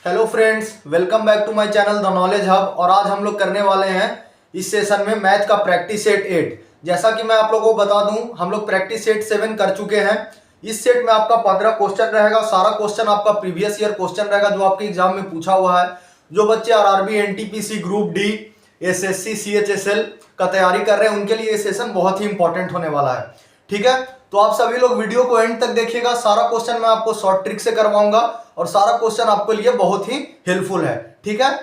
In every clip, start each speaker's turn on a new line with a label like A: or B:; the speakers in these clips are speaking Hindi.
A: Hello friends, welcome back to my channel the knowledge hub. और आज हम लोग करने वाले हैं इस सेशन में मैथ का प्रैक्टिस सेट 8। जैसा कि मैं आप लोगों को बता दूं, हम लोग प्रैक्टिस सेट 7 कर चुके हैं। इस सेट में आपका 15 क्वेश्चन रहेगा। सारा क्वेश्चन आपका प्रीवियस ईयर क्वेश्चन रहेगा जो आपके एग्जाम में पूछा हुआ है। जो बच्चे RRB, NTPC, group D, SSC, CHSL का तैयारी कर रहे हैं उनके लिए ये सेशन बहुत ही इंपॉर्टेंट होने वाला है। ठीक है, तो आप सभी लोग वीडियो को एंड तक देखिएगा। सारा क्वेश्चन मैं आपको शॉर्ट ट्रिक से करवाऊंगा और सारा क्वेश्चन आपके लिए बहुत ही हेल्पफुल है। ठीक है,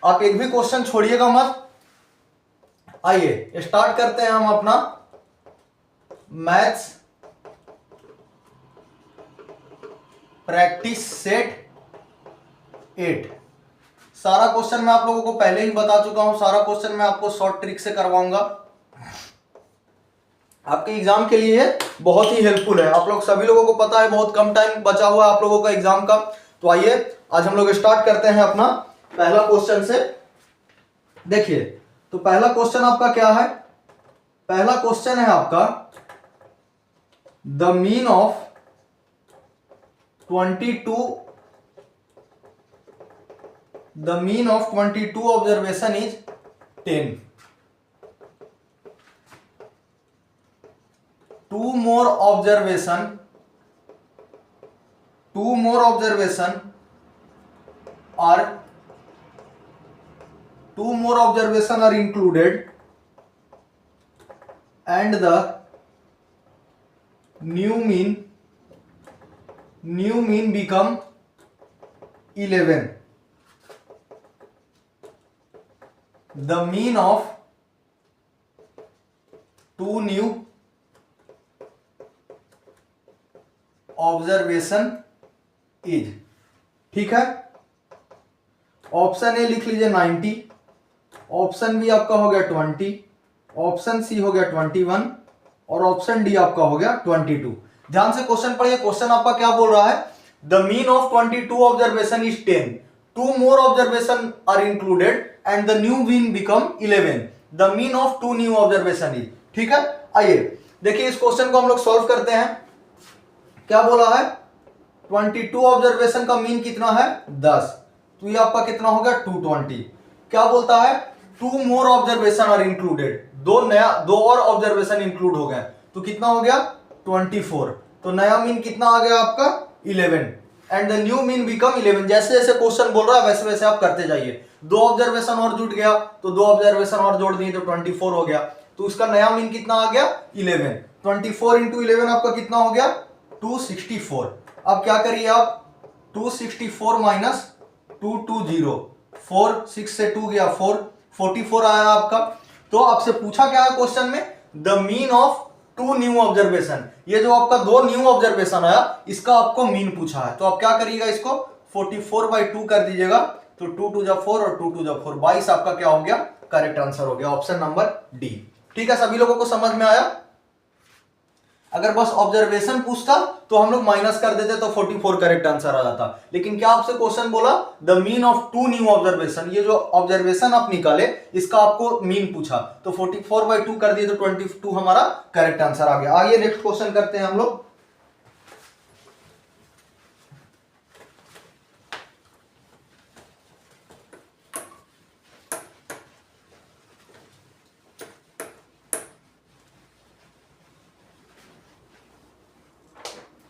A: आप एक भी क्वेश्चन छोड़िएगा मत। आइए स्टार्ट करते हैं हम अपना मैथ्स प्रैक्टिस सेट 8। सारा क्वेश्चन मैं आप लोगों को पहले ही बता चुका हूं। सारा क्वेश्चन मैं आपको शॉर्ट ट्रिक से करवाऊंगा। आपके एग्जाम के लिए बहुत ही हेल्पफुल है। आप लोग सभी लोगों को पता है बहुत कम टाइम बचा हुआ है आप लोगों का एग्जाम का। तो आइए आज हम लोग स्टार्ट करते हैं अपना पहला क्वेश्चन से। देखिए, तो पहला क्वेश्चन आपका क्या है? पहला क्वेश्चन है आपका the mean of 22 observation is 10। Two more observation are included and the new mean become 11. The mean of two new observation is. ठीक है, ऑप्शन ए लिख लीजिए 90, ऑप्शन बी आपका हो गया 20, ऑप्शन सी हो गया 21 और ऑप्शन डी आपका हो गया 22। ध्यान से क्वेश्चन पढ़िए। क्वेश्चन आपका क्या बोल रहा है? The mean of 22 observation is 10। Two more observation are included and the new mean become 11। The mean of two new observation is. ठीक है, आइए देखिए इस क्वेश्चन को हम लोग सॉल्व करते हैं। क्या बोला है? 22 ऑब्जर्वेशन का मीन कितना है? 10। तो ये आपका कितना हो गया? 220। क्या बोलता है? Two more observation are included. दो और ऑब्जर्वेशन इंक्लूड हो गए तो कितना हो गया? 24। तो नया मीन कितना आ गया आपका? 11 and the new mean become 11। जैसे जैसे क्वेश्चन बोल रहा है वैसे वैसे आप करते जाइए। दो ऑब्जर्वेशन और जुट गया तो दो ऑब्जर्वेशन और जोड़ दिए तो 24 हो गया। तो उसका नया मीन कितना आ गया? 11। 24 इंटू 11 आपका कितना हो गया? 264। अब क्या करिए आप? 264 माइनस 220, 4 6 से 2 गया 4, 44 आया आपका। तो आपसे पूछा क्या है क्वेश्चन में? The mean of two new observation. ये जो आपका दो न्यू ऑब्जर्वेशन आया इसका आपको मीन पूछा है। तो आप क्या करिएगा? इसको 44/2 कर दीजिएगा। तो 2 2 जा 4 और 2 2 जा 4, 22 आपका क्या हो गया? करेक्ट आंसर हो गया ऑप्शन नंबर डी। ठीक है, सभी लोगों को समझ में आया? अगर बस ऑब्जर्वेशन पूछता तो हम लोग माइनस कर देते तो 44 करेक्ट आंसर आ जाता। लेकिन क्या आपसे क्वेश्चन बोला? The mean of two new observation. ये जो ऑब्जर्वेशन आप निकाले इसका आपको मीन पूछा तो 44/2 कर दिए तो 22 हमारा करेक्ट आंसर आ गया। आइए नेक्स्ट क्वेश्चन करते हैं हम लोग।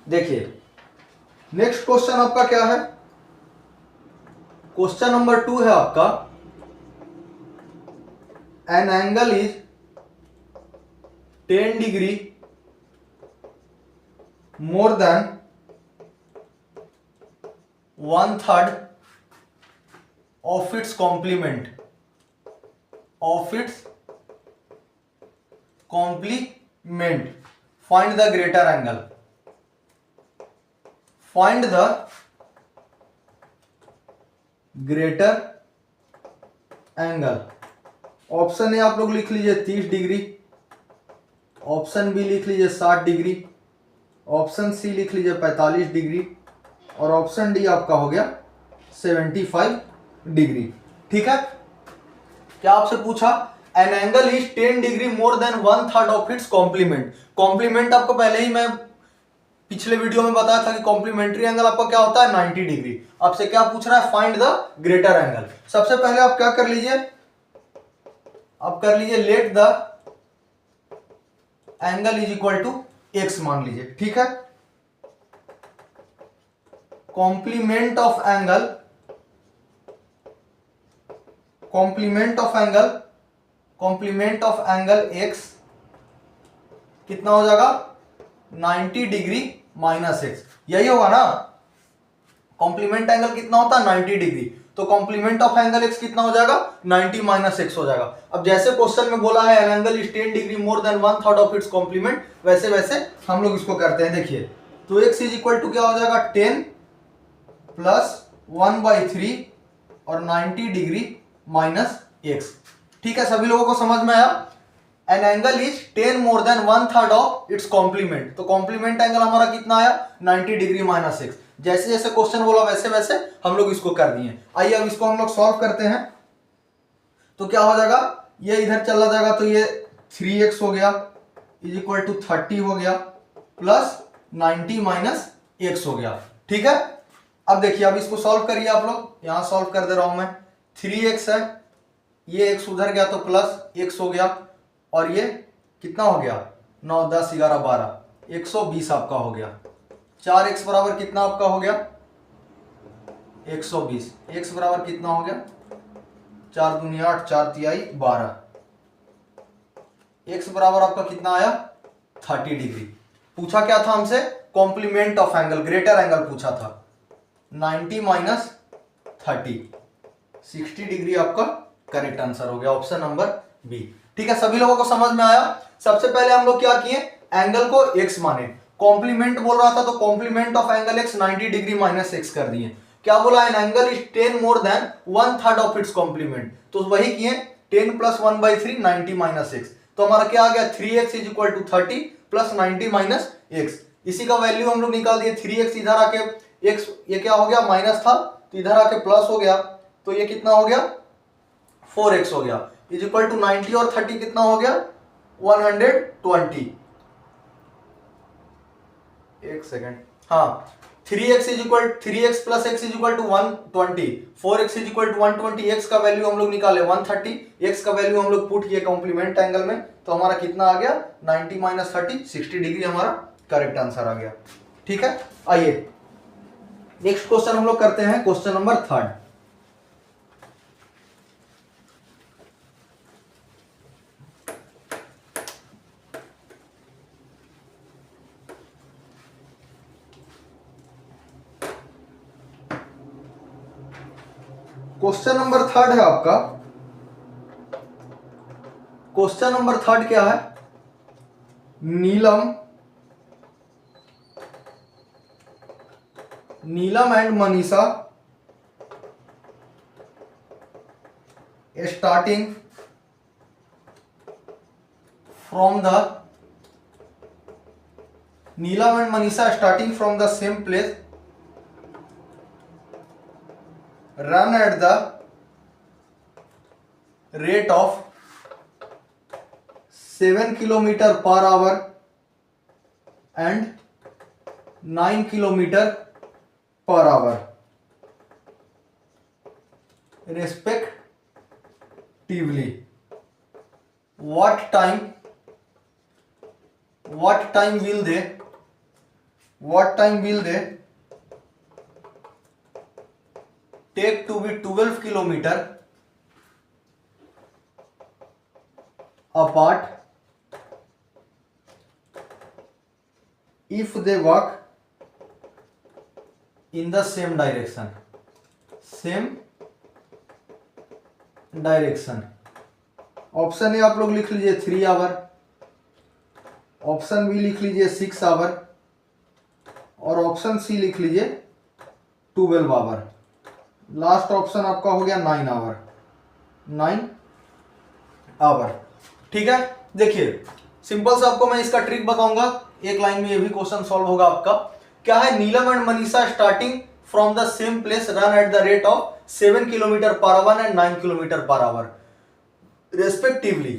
A: देखिए नेक्स्ट क्वेश्चन आपका क्या है? क्वेश्चन नंबर 2 है आपका an angle is 10 degree more than 1/3 of its complement find the greater angle. Find the greater angle. Option A आप लोग लिख लीजिए 30 डिग्री, ऑप्शन बी लिख लीजिए 60 डिग्री, ऑप्शन सी लिख लीजिए 45 डिग्री और ऑप्शन डी आपका हो गया 75 डिग्री। ठीक है, क्या आपसे पूछा? An angle is 10 degree more than 1/3 of its complement. Complement आपको पहले ही मैं पिछले वीडियो में बताया था कि कॉम्प्लीमेंट्री एंगल आपका क्या होता है 90 डिग्री। आपसे क्या पूछ रहा है, फाइंड द ग्रेटर एंगल। सबसे पहले आप क्या कर लीजिए, आप कर लीजिए let the angle is equal to x मान लीजिए, ठीक है। Complement of angle, complement of angle, complement of angle x कितना हो जाएगा 90 डिग्री माइनस एक्स, यही होगा ना। कॉम्प्लीमेंट एंगल कितना होता है 90 डिग्री, तो कॉम्प्लीमेंट ऑफ एंगल एक्स कितना हो जाएगा 90 माइनस एक्स हो जाएगा। अब जैसे क्वेश्चन में बोला है an angle is 10 degree more than 1/3 of its complement, वैसे वैसे हम लोग इसको करते हैं। देखिए तो एक्स इज इक्वल टू क्या हो जाएगा 10 प्लस 1/3 और 90 डिग्री माइनस एक्स, ठीक है। सभी लोगों को समझ में आया। An angle is 10 more than 1/3 of its complement, तो कॉम्प्लीमेंट एंगल हमारा कितना आया 90 डिग्री माइनस एक्स। जैसे जैसे क्वेश्चन बोला वैसे वैसे हम लोग इसको कर दिए। आइए अब इसको हम लोग सॉल्व करते हैं। तो क्या हो जाएगा, ये इधर चला जाएगा तो ये 3x हो गया इज इक्वल टू 30 हो गया प्लस 90 माइनस एक्स हो गया, ठीक है। अब देखिए अब इसको सॉल्व करिए आप लोग, यहां सॉल्व कर दे रहा हूं मैं। 3x है, ये x उधर गया तो प्लस x हो गया, और ये कितना हो गया 9 10 11 12 120 आपका हो गया। 4x बराबर कितना आपका हो गया 120, x बराबर कितना हो गया 4 दूनी 8 4 तिहाई 12, x बराबर आपका कितना आया 30 डिग्री। पूछा क्या था हमसे, complement of angle, greater angle पूछा था। 90 माइनस 30 60 डिग्री आपका करेक्ट आंसर हो गया, ऑप्शन नंबर बी, ठीक है। सभी लोगों को समझ में आया। सबसे पहले हम लोग क्या किए, एंगल को x माने, कॉम्प्लीमेंट बोल रहा था तो complement of angle x 90 degree minus x कर दिए। क्या बोला, an angle is 10 more than 1/3 of its complement, तो वही किए 10 प्लस 1/3 90 माइनस एक्स, तो हमारा क्या आ गया 3x is equal to 30 plus 90 minus x. इसी का वैल्यू हम लोग निकाल दिए, 3x इधर आके x ये क्या हो गया माइनस था तो इधर आके प्लस हो गया, तो ये कितना हो गया 4x हो गया इज इक्वल टू 90 और 30 कितना हो गया 120। एक सेकेंड, हाँ 3x plus x is equal to 120, 4x is equal to 120, x का वैल्यू हम लोग निकाले 130, x का वैल्यू हम लोग पुट किए कॉम्प्लीमेंट एंगल में, तो हमारा कितना आ गया 90 माइनस 30 60 डिग्री हमारा करेक्ट आंसर आ गया, ठीक है। आइए नेक्स्ट क्वेश्चन हम लोग करते हैं, क्वेश्चन नंबर 3। क्वेश्चन नंबर 3 है आपका। क्वेश्चन नंबर 3 क्या है, Neelam and Manisha starting from the same place run at the rate of 7 kilometer per hour and 9 kilometer per hour respectively. What time will they take to be 12 kilometer apart if they walk in the same direction? Option A आप लोग लिख लीजिए 3 आवर, ऑप्शन बी लिख लीजिए 6 आवर और ऑप्शन सी लिख लीजिए 12 आवर। लास्ट ऑप्शन आपका हो गया 9 आवर, ठीक है। देखिए सिंपल से आपको मैं इसका ट्रिक बताऊंगा, एक लाइन में ये भी क्वेश्चन सॉल्व होगा आपका। क्या है, Neelam and Manisha starting from the same place run at the rate of 7 kilometre per hour and 9 kilometre per hour respectively,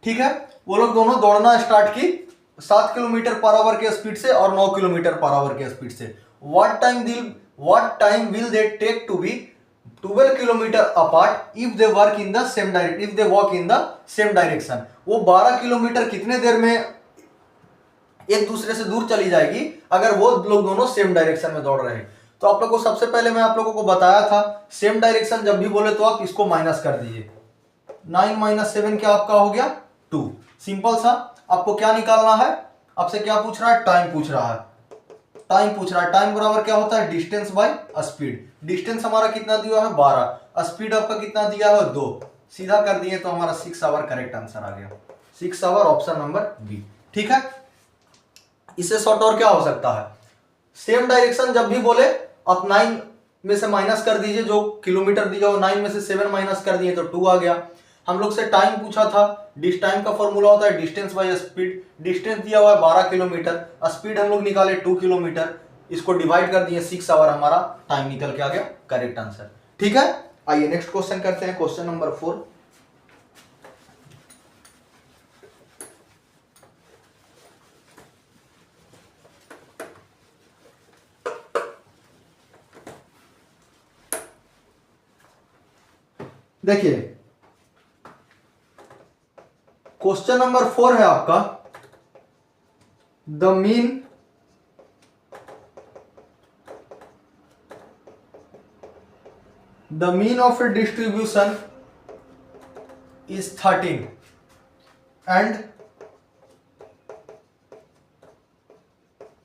A: ठीक है। वो लोग दोनों दौड़ना स्टार्ट की 7 किलोमीटर पर आवर के स्पीड से और 9 किलोमीटर पर आवर के स्पीड से। What time will they take to be 12 kilometre apart if they work in the same direction, if they walk in the same direction. वो 12 किलोमीटर कितने देर में एक दूसरे से दूर चली जाएगी अगर वो लोग दोनों सेम डायरेक्शन में दौड़ रहे हैं। तो आप लोगों को सबसे पहले मैं आप लोगों को बताया था, सेम डायरेक्शन जब भी बोले तो आप इसको माइनस कर दीजिए। 9 माइनस 7 क्या आपका हो गया 2। सिंपल सा। आपको क्या निकालना है, आपसे क्या पूछ रहा है, टाइम पूछ रहा है। टाइम पूछ रहा है, टाइम बराबर क्या होता है, डिस्टेंस बाय स्पीड। डिस्टेंस हमारा कितना दिया है 12, स्पीड आपका कितना दिया है 2। सीधा कर दिए तो हमारा 6 आवर करेक्ट आंसर आ गया। 6 आवर ऑप्शन नंबर बी। ठीक है, इससे शॉर्ट और क्या हो सकता है, सेम डायरेक्शन जब भी बोले आप 9 में से माइनस कर दीजिए, जो किलोमीटर दिया हो 9 में से 7 माइनस कर दिए तो 2 आ गया। हम लोग से टाइम पूछा था, टाइम का फॉर्मूला होता है डिस्टेंस बाय स्पीड। डिस्टेंस दिया हुआ है 12 किलोमीटर, स्पीड हम लोग निकाले 2 किलोमीटर, इसको डिवाइड कर दिए 6 आवर, हमारा टाइम निकल के आ गया करेक्ट आंसर। ठीक है, आइए नेक्स्ट क्वेश्चन करते हैं, क्वेश्चन नंबर 4। देखिए क्वेश्चन नंबर 4 है आपका, the mean of distribution is 13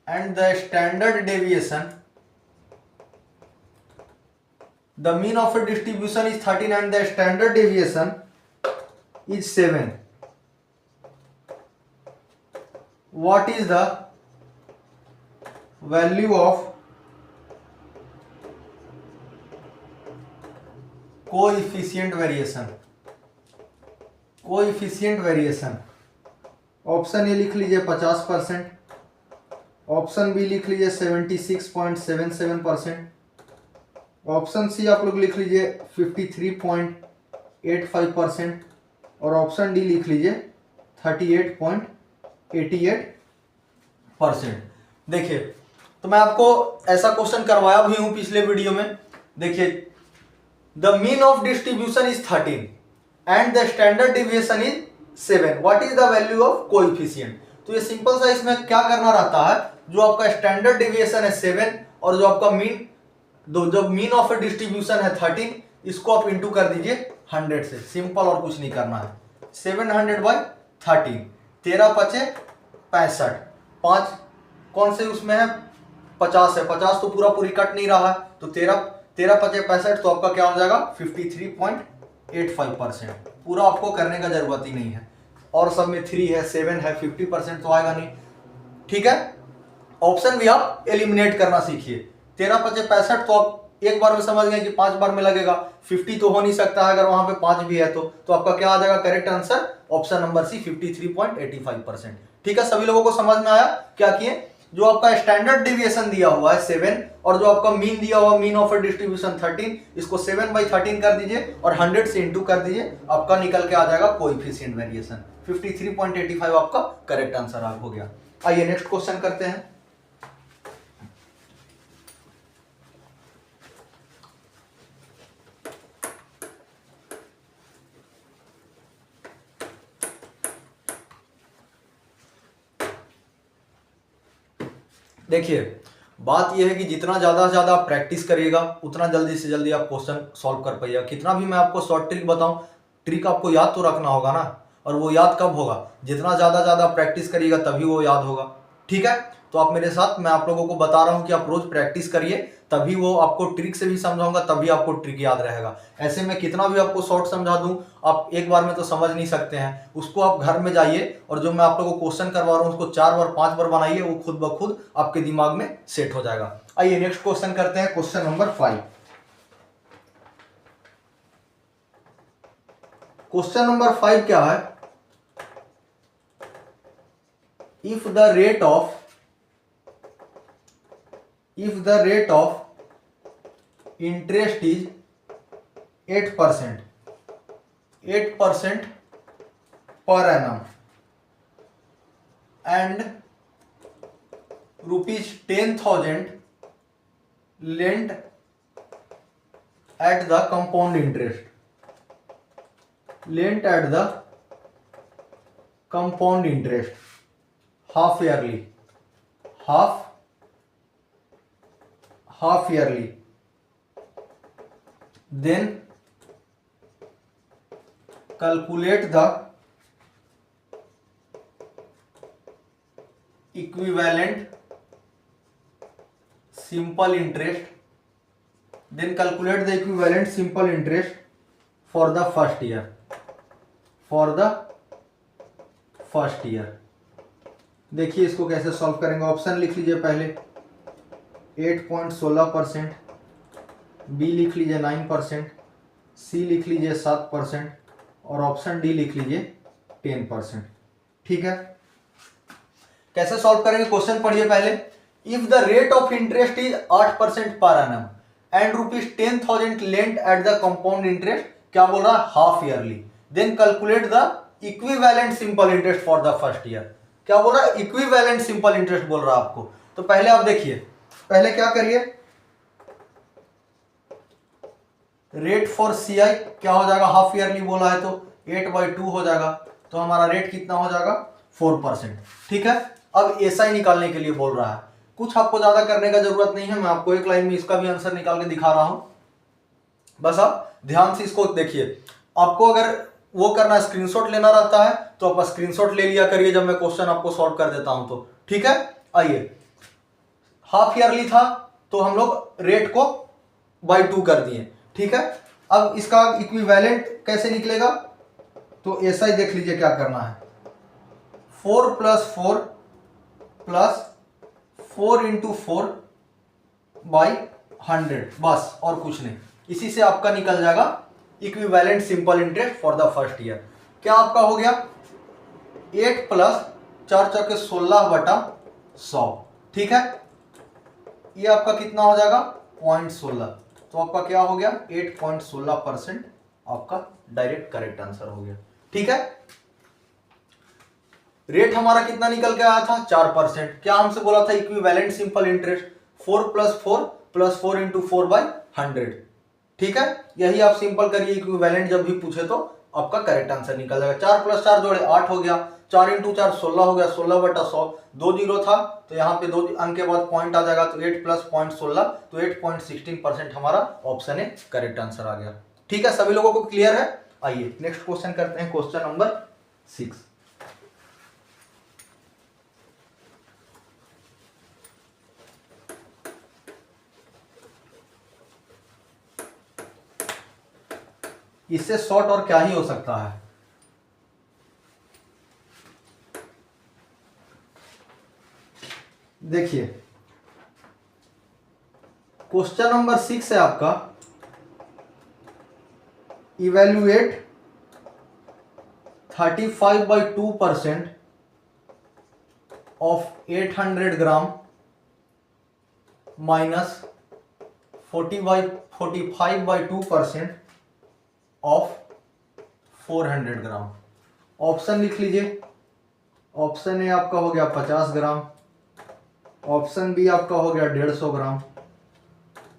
A: and the standard deviation, the mean of a distribution is 13 and the standard deviation is 7. What is the value of coefficient variation? Coefficient variation, option A लिख लीजिए 50%, ऑप्शन बी लिख लीजिए 76.77%, ऑप्शन सी आप लोग लिख लीजिए 53.85% और ऑप्शन डी लिख लीजिए 38.88%। देखिए तो मैं आपको ऐसा क्वेश्चन करवाया भी हूं पिछले वीडियो में। देखिए the mean of distribution is 13 and the standard deviation is 7. What is the value of coefficient? तो ये सिंपल सा इसमें क्या करना रहता है, जो आपका स्टैंडर्ड डेविएशन है 7 और जो आपका मीन ऑफ डिस्ट्रीब्यूशन है 13, इसको आप इंटू कर दीजिए 100 से। सिंपल, और कुछ नहीं करना है। 700/13, 13 पचे 65, 5 कौन से उसमें है 50 है, 50 तो पूरा पूरी कट नहीं रहा है, तो 13 पचे 65, तो आपका क्या हो जाएगा 53.85%। पूरा आपको करने का जरूरत ही नहीं है, और सब में 3 है 7 है, 50% तो आएगा नहीं। ठीक है, ऑप्शन भी आप एलिमिनेट करना सीखिए। 13 पचे 65 तो आप एक बार में समझ गए कि 5 बार में लगेगा, 50 तो हो नहीं सकता है अगर वहां पे 5 भी है तो आपका क्या आ जाएगा correct answer, option number C 53.85%। ठीक है, सभी लोगों को समझ में आया। क्या किए, जो आपका स्टैंडर्ड डेविएशन दिया हुआ है 7 और जो आपका मीन दिया हुआ मीन ऑफ डिस्ट्रीब्यूशन 13, इसको 7/13 कर दीजिए और 100 से इंटू कर दीजिए, आपका निकल के आ जाएगा कोएफिशिएंट वेरिएशन। 53.85 आपका करेक्ट आंसर हो गया। आइए नेक्स्ट क्वेश्चन करते हैं। देखिए बात यह है कि जितना ज्यादा से ज्यादा आप प्रैक्टिस करिएगा उतना जल्दी से जल्दी आप क्वेश्चन सॉल्व कर पाइएगा। कितना भी मैं आपको शॉर्ट ट्रिक बताऊं, ट्रिक आपको याद तो रखना होगा ना, और वो याद कब होगा, जितना ज्यादा प्रैक्टिस करिएगा तभी वो याद होगा। ठीक है, तो आप मेरे साथ, मैं आप लोगों को बता रहा हूं कि आप रोज प्रैक्टिस करिए, तभी वो आपको ट्रिक से भी समझाऊंगा तभी आपको ट्रिक याद रहेगा। ऐसे में कितना भी आपको शॉर्ट समझा दूं, आप एक बार में तो समझ नहीं सकते हैं। उसको आप घर में जाइए और जो मैं आप लोगों को क्वेश्चन करवा रहा हूं उसको 4 बार 5 बार बनाइए, वो खुद ब खुद आपके दिमाग में सेट हो जाएगा। आइए नेक्स्ट क्वेश्चन करते हैं, क्वेश्चन नंबर 5। क्वेश्चन नंबर 5 क्या है, if the rate of interest is 8% per annum and rupees 10,000 lent at the compound interest, lent at the compound interest, half yearly, half yearly, then calculate the equivalent simple interest, then calculate the equivalent simple interest for the first year, देखिए इसको कैसे सॉल्व करेंगे। ऑप्शन लिख लीजिए पहले 8.16%, बी लिख लीजिए 9%, सी लिख लीजिए 7% और ऑप्शन डी लिख लीजिए 10%। ठीक है, कैसे सॉल्व करेंगे क्वेश्चन पढ़िए पहले। If the rate of interest is 8% per annum and rupees 10,000 lent at the compound interest, क्या बोल रहा है, half yearly, then calculate the equivalent simple interest for the first year. क्या बोल रहा है, इक्विवेलेंट सिंपल इंटरेस्ट बोल रहा है आपको। तो पहले आप देखिए, पहले क्या करिए, रेट फॉर सीआई क्या हो जाएगा, हाफ ईयरली बोला है तो 8/2 हो जाएगा, तो हमारा रेट कितना हो जाएगा 4%। ठीक है, अब एसआई निकालने के लिए बोल रहा है, कुछ आपको ज्यादा करने का जरूरत नहीं है, मैं आपको एक लाइन में इसका भी आंसर निकाल के दिखा रहा हूं, बस आप ध्यान से इसको देखिए। आपको अगर वो करना स्क्रीनशॉट लेना रहता है तो आप स्क्रीनशॉट ले लिया करिए जब मैं क्वेश्चन आपको सॉल्व कर देता हूं तो। ठीक है, आइए, हाफ ईयरली था तो हम लोग रेट को बाय 2 कर दिए। ठीक है, अब इसका इक्विवेलेंट कैसे निकलेगा, तो ऐसा ही देख लीजिए क्या करना है, 4 + 4 + 4 × 4/100, बस और कुछ नहीं। इसी से आपका निकल जाएगा equivalent simple interest for the first year. क्या आपका हो गया, 8 + 4 × 16/100। ठीक है, ये आपका कितना हो जाएगा 0.16, तो आपका क्या हो गया 8.16% आपका डायरेक्ट करेक्ट आंसर हो गया। ठीक है, रेट हमारा कितना निकल के आया था 4%। क्या हमसे बोला था इक्विवेलेंट सिंपल इंटरेस्ट, 4 + 4 + 4 × 4/100। ठीक है, यही आप सिंपल करिए, इक्विवेलेंट जब भी पूछे तो आपका करेक्ट आंसर निकल जाएगा। 4 + 4 जोड़े 8 हो गया, 4 × 4 16 हो गया, 16/100, 2 जीरो था तो यहाँ पे 2 अंक के बाद पॉइंट आ जाएगा, तो 8 + 0.16 तो 8.16% हमारा ऑप्शन ए करेक्ट आंसर आ गया। ठीक है, सभी लोगों को क्लियर है। आइए नेक्स्ट क्वेश्चन करते हैं, क्वेश्चन नंबर 6। इससे शॉर्ट और क्या ही हो सकता है। देखिए क्वेश्चन नंबर 6 है आपका, evaluate 35/2% of 800 gram minus 45/2% of 400 gram. Option लिख लीजिए, ऑप्शन ए आपका हो गया 50 ग्राम, ऑप्शन बी आपका हो गया 150 ग्राम,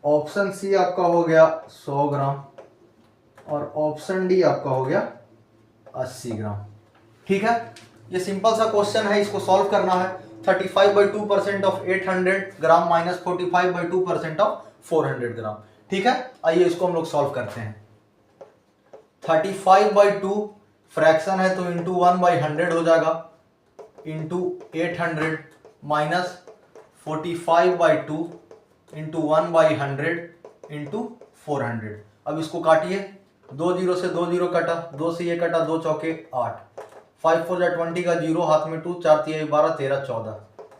A: ऑप्शन सी आपका हो गया 100 ग्राम और ऑप्शन डी आपका हो गया 80 ग्राम। ठीक है, ये सिंपल सा क्वेश्चन है, इसको सॉल्व करना है। 35/2% ऑफ 800 ग्राम माइनस 45/2% ऑफ 400 ग्राम। ठीक है, आइए इसको हम लोग सॉल्व करते हैं। 35/2 फ्रैक्शन है तो इंटू 1/100 हो जाएगा, इंटू 800 माइनस 45/2 इंटू 1/100 इंटू 400। अब इसको काटिए, 2 जीरो से 2 जीरो कटा, 2 से ये कटा, 2 चौके 8, 5 4 जा 20 का 0 हाथ में 2, 4 3 12 13 14,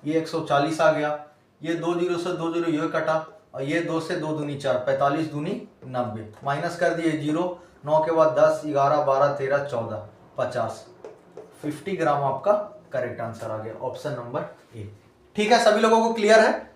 A: ये 140 आ गया। ये 2 जीरो से 2 जीरो ये कटा और ये 2 से 2 दूनी 4, 45 दूनी 90, माइनस कर दिए 0, 9 के बाद 10 11 12 13 14 50, 50 ग्राम आपका करेक्ट आंसर आ गया, ऑप्शन नंबर ए। ठीक है, सभी लोगों को क्लियर है।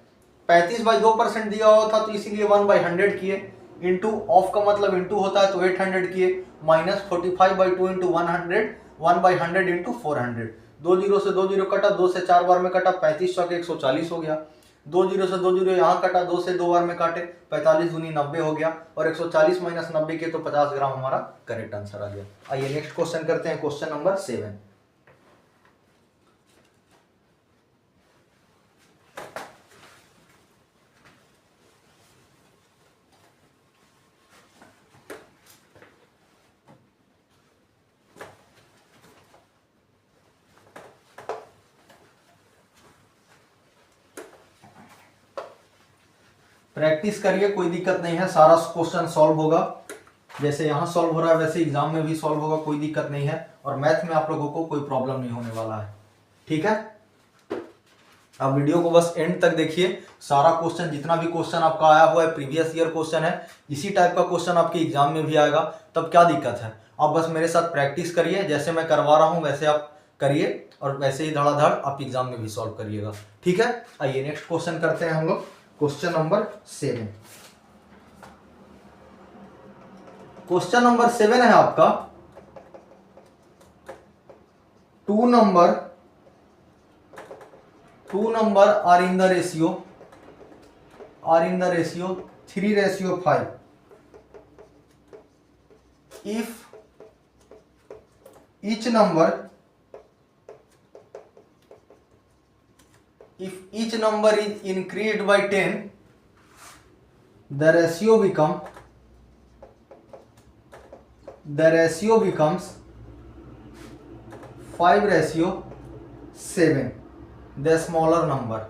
A: 35/2% दिया हुआ था तो इसीलिए 1/100 किए, इंटू ऑफ का मतलब इंटू होता है तो 800 किए, माइनस 45/2 इंटू 100, 1/100 इंटू 400, 2 जीरो से 2 जीरो कटा, 2 से 4 बार में कटा, 35 चौके 140 हो गया। 2 जीरो से 2 जीरो यहाँ कटा, 2 से 2 बार में काटे, 45 दूनी 90 हो गया, और 140 माइनस 90 के तो 50 ग्राम हमारा करेक्ट आंसर आ गया। आइए नेक्स्ट क्वेश्चन करते हैं, क्वेश्चन नंबर 7। प्रैक्टिस करिए, कोई दिक्कत नहीं है, सारा क्वेश्चन सॉल्व होगा, जैसे यहाँ सॉल्व हो रहा है वैसे एग्जाम में भी सॉल्व होगा, कोई दिक्कत नहीं है, और मैथ में आप लोगों को कोई प्रॉब्लम नहीं होने वाला है। ठीक है, आप वीडियो को बस एंड तक देखिए, सारा क्वेश्चन जितना भी क्वेश्चन आपका आया हुआ है प्रीवियस ईयर क्वेश्चन है, इसी टाइप का क्वेश्चन आपके एग्जाम में भी आएगा, तब क्या दिक्कत है। आप बस मेरे साथ प्रैक्टिस करिए, जैसे मैं करवा रहा हूँ वैसे आप करिए, और वैसे ही धड़ाधड़ आप एग्जाम में भी सॉल्व करिएगा। ठीक है, आइए नेक्स्ट क्वेश्चन करते हैं हम लोग, क्वेश्चन नंबर 7। क्वेश्चन नंबर 7 है आपका, 2 number are in the ratio 3:5 if each number is increased by 10, the ratio becomes 5:7, the smaller number